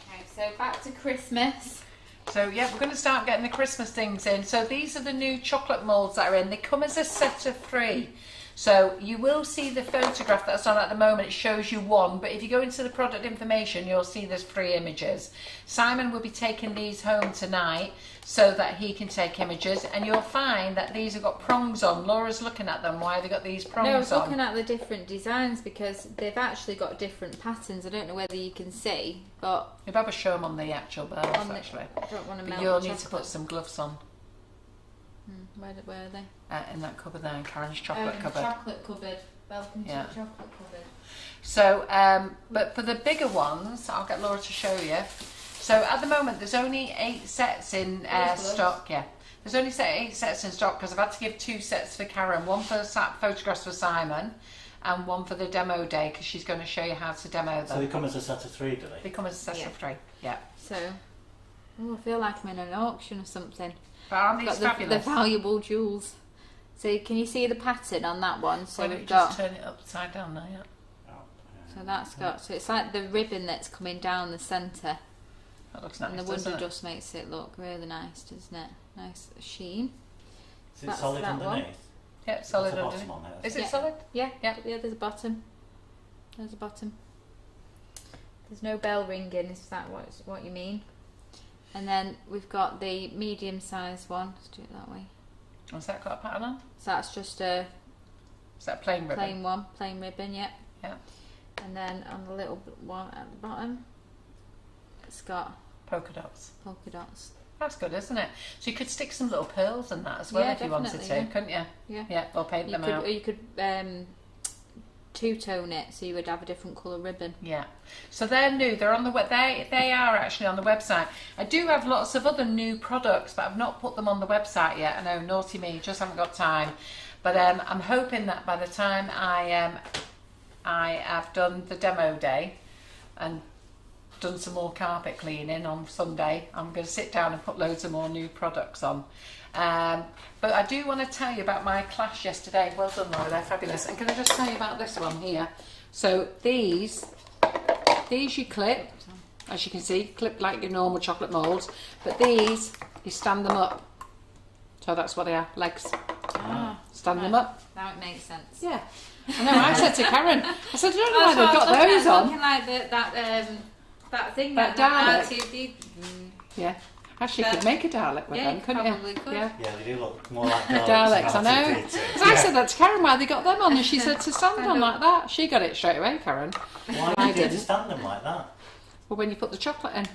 Okay, so back to Christmas. So yeah, we're going to start getting the Christmas things in. So these are the new chocolate moulds that are in. They come as a set of 3. So you will see the photograph that's on at the moment. It shows you one, but if you go into the product information, you'll see there's 3 images. Simon will be taking these home tonight so that he can take images, and you'll find that these have got prongs on. Laura's looking at them. Why have they got these prongs on? No, I was looking at the different designs because they've actually got different patterns. I don't know whether you can see, but... You've ever show them on the actual bells, actually. I don't want to melt You'll the need to put some gloves on. Where are they? In that cupboard there, in Karen's chocolate cupboard. Chocolate cupboard. Welcome to the chocolate cupboard. So, but for the bigger ones, I'll get Laura to show you. So at the moment, there's only 8 sets in stock. Yeah, there's only 8 sets in stock because I've had to give 2 sets for Karen. One for photographs for Simon, and one for the demo day because she's going to show you how to demo them. So they come as a set of 3, do they? They come as a set of 3. Yeah. So, I feel like I'm in an auction or something. But aren't these fabulous? The valuable jewels. So can you see the pattern on that one? So Why don't we've you got. just turn it upside down there. Yeah. So that's got. So it's like the ribbon that's coming down the centre. That looks nice. And the wonder dust makes it look really nice, doesn't it? Nice sheen. Is it solid underneath? Yeah, solid There's a underneath. bottom on it, Is it solid? Yeah. There's a bottom. There's a bottom. There's no bell ringing. Is that what you mean? And then we've got the medium-sized one. Let's do it that way. Has that got a pattern on? So that's just a Is that a plain ribbon? plain one, plain ribbon. Yeah. Yeah. And then on the little one at the bottom, it's got polka dots. Polka dots. That's good, isn't it? So you could stick some little pearls in that as well if you wanted to, couldn't you? Yeah. Yeah, or paint them out. Or you could two-tone it, so you would have a different colour ribbon. Yeah. So they're new. They're on the they are actually on the website. I do have lots of other new products, but I've not put them on the website yet. I know, naughty me, just haven't got time. But I'm hoping that by the time I have done the demo day and done some more carpet cleaning on Sunday, I'm going to sit down and put loads of more new products on. But I do want to tell you about my class yesterday. Well done, Laura, they're fabulous. And can I just tell you about this one here? So these you clip, as you can see, clip like your normal chocolate moulds, but these, you stand them up. So that's what they are, legs. Stand them up. Now it makes sense. Yeah. I know, I said to Karen, I said, I don't know why they've got those on. Looking like that thing, that Dalek. Yeah. Actually, you could make a Dalek with them, couldn't you? Could. Yeah, they do look more like Daleks. Daleks, I know. Because I said that to Karen, why they got them on, and she said to stand on like that. She got it straight away, Karen. Why did you stand them like that? Well, when you put the chocolate in.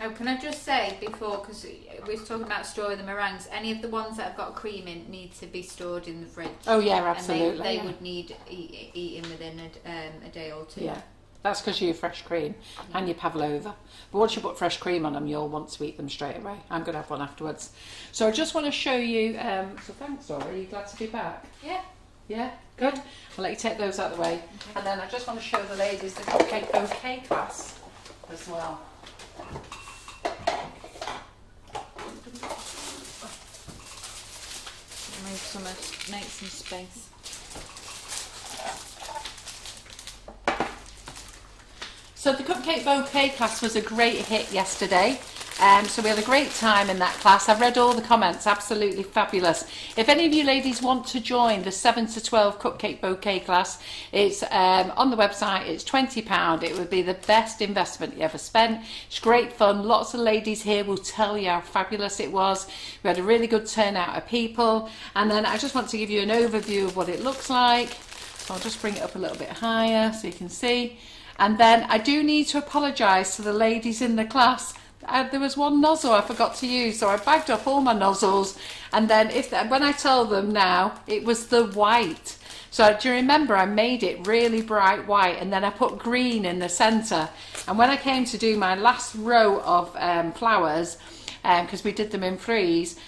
Oh, can I just say before, because we were talking about storing the meringues, any of the ones that have got cream in need to be stored in the fridge. Oh yeah, absolutely. And they would need eating within a day or two. Yeah, that's because you have fresh cream and your pavlova. But once you put fresh cream on them, you'll want to eat them straight away. I'm going to have one afterwards. So I just want to show you. So thanks, Laura. Are you glad to be back? Yeah. Yeah, good. I'll let you take those out of the way, and then I just want to show the ladies the cupcake bouquet class as well. Make some space. So the cupcake bouquet class was a great hit yesterday. So we had a great time in that class. I've read all the comments, absolutely fabulous. If any of you ladies want to join the 7 to 12 cupcake bouquet class, it's on the website, it's £20. It would be the best investment you ever spent. It's great fun. Lots of ladies here will tell you how fabulous it was. We had a really good turnout of people. And then I just want to give you an overview of what it looks like. So I'll just bring it up a little bit higher so you can see. And then I do need to apologise to the ladies in the class. There was one nozzle I forgot to use, so I bagged up all my nozzles, and then when I tell them now, it was the white. So do you remember I made it really bright white, and then I put green in the centre, and when I came to do my last row of flowers, because we did them in threes,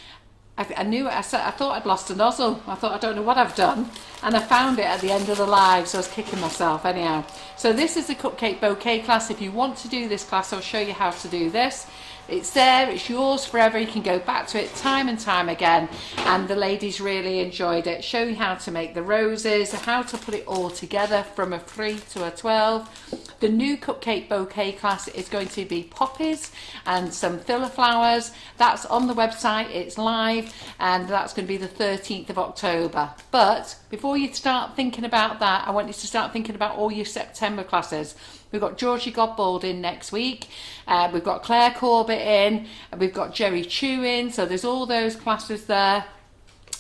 I thought I'd lost a nozzle. I thought, I don't know what I've done. And I found it at the end of the live, so I was kicking myself anyhow. So this is the cupcake bouquet class. If you want to do this class, I'll show you how to do this. It's there, it's yours forever. You can go back to it time and time again. And the ladies really enjoyed it. Show you how to make the roses, how to put it all together from a 3 to a 12. The new cupcake bouquet class is going to be poppies and some filler flowers. That's on the website, it's live, and that's going to be the 13th of October. But before you start thinking about that, I want you to start thinking about all your September classes. We've got Georgie Godbold in next week, we've got Claire Corbett in, and we've got Jerry Chew in, so there's all those classes there.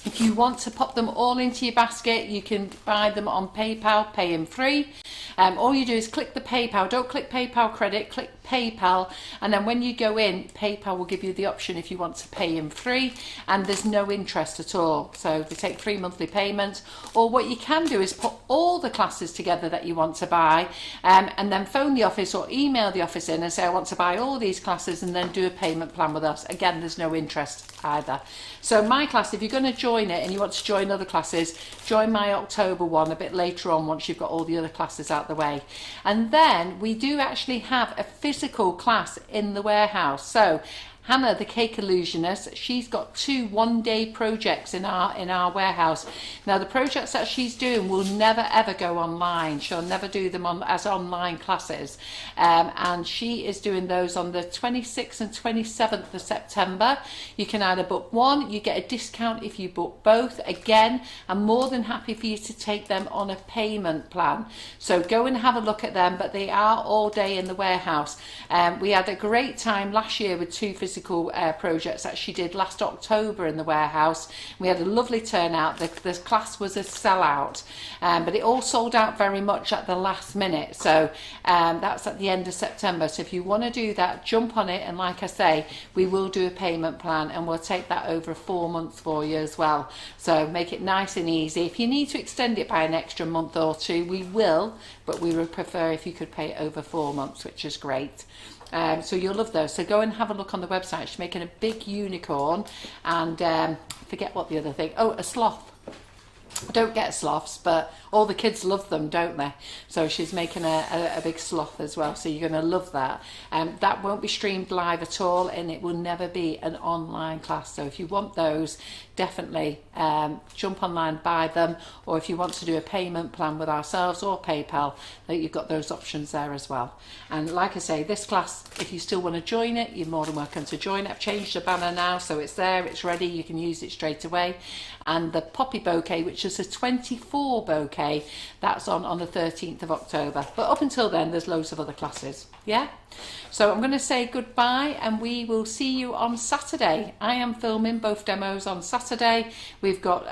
If you want to pop them all into your basket, you can buy them on PayPal, pay them free. All you do is click the PayPal, don't click PayPal credit, click PayPal, and then when you go in, PayPal will give you the option if you want to pay them free, and there's no interest at all. So they take 3 monthly payments. Or what you can do is put all the classes together that you want to buy, and then phone the office or email the office in and say, I want to buy all these classes, and then do a payment plan with us. Again, there's no interest either. So my class, if you're going to join it and you want to join other classes, join my October one a bit later on once you've got all the other classes out the way. And then we do actually have a physical class in the warehouse. So Hannah, the cake illusionist, she's got 2 one-day projects in our warehouse. Now the projects that she's doing will never ever go online. She'll never do them as online classes, and she is doing those on the 26th and 27th of September. You can either book one, you get a discount if you book both. Again, I'm more than happy for you to take them on a payment plan. So go and have a look at them, but they are all day in the warehouse. We had a great time last year with 2 physical projects that she did last October in the warehouse. We had a lovely turnout. The class was a sellout, but it all sold out very much at the last minute. So that's at the end of September. So if you want to do that, jump on it. And like I say, we will do a payment plan, and we'll take that over 4 months for you as well. So make it nice and easy. If you need to extend it by an extra month or 2, we will, but we would prefer if you could pay it over 4 months, which is great. So you'll love those. So go and have a look on the website. She's making a big unicorn, and forget what the other thing. Oh, a sloth. I don't get sloths, but all the kids love them, don't they? So she's making a big sloth as well. So you're going to love that. That won't be streamed live at all, and it will never be an online class. So if you want those, definitely jump online, buy them. Or if you want to do a payment plan with ourselves or PayPal, that you've got those options there as well. And like I say, this class, if you still want to join it, you're more than welcome to join it. I've changed the banner now, so it's there, it's ready, you can use it straight away. And the poppy bouquet, which is a 24 bouquet, that's on the 13th of October. But up until then, there's loads of other classes. Yeah? So I'm going to say goodbye, and we will see you on Saturday. I am filming both demos on Saturday. We've got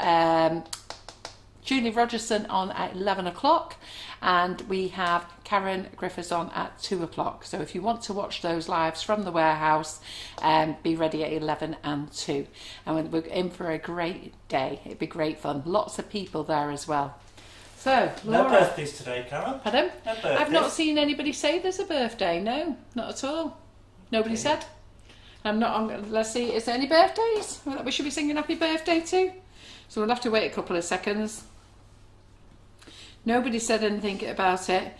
Julie Rogerson on at 11 o'clock, and we have Karen Griffiths on at 2 o'clock. So if you want to watch those lives from the warehouse, be ready at 11 and 2. And we're in for a great day. It'd be great fun. Lots of people there as well. So, Laura. No birthdays today, Karen. Pardon? No birthdays. I've not seen anybody say there's a birthday. No, not at all. Nobody said. I'm not. Let's see. Is there any birthdays that we should be singing happy birthday to? So we'll have to wait a couple of seconds. Nobody said anything about it.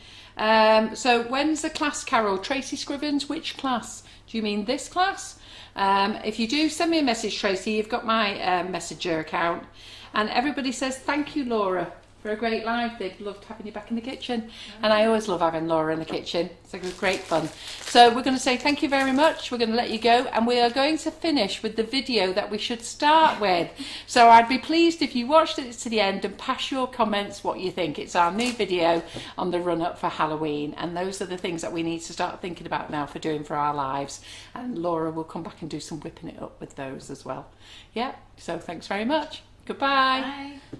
So when's the class, Carol? Tracy Scrivens, which class? Do you mean this class? If you do, send me a message, Tracy. You've got my messenger account. And everybody says, thank you, Laura, for a great live. They've loved having you back in the kitchen. And I always love having Laura in the kitchen. It's great fun. So we're going to say thank you very much. We're going to let you go. And we are going to finish with the video that we should start with. So I'd be pleased if you watched it to the end and pass your comments what you think. It's our new video on the run-up for Halloween. And those are the things that we need to start thinking about now for doing for our lives. And Laura will come back and do some whipping it up with those as well. Yeah, so thanks very much. Goodbye. Bye.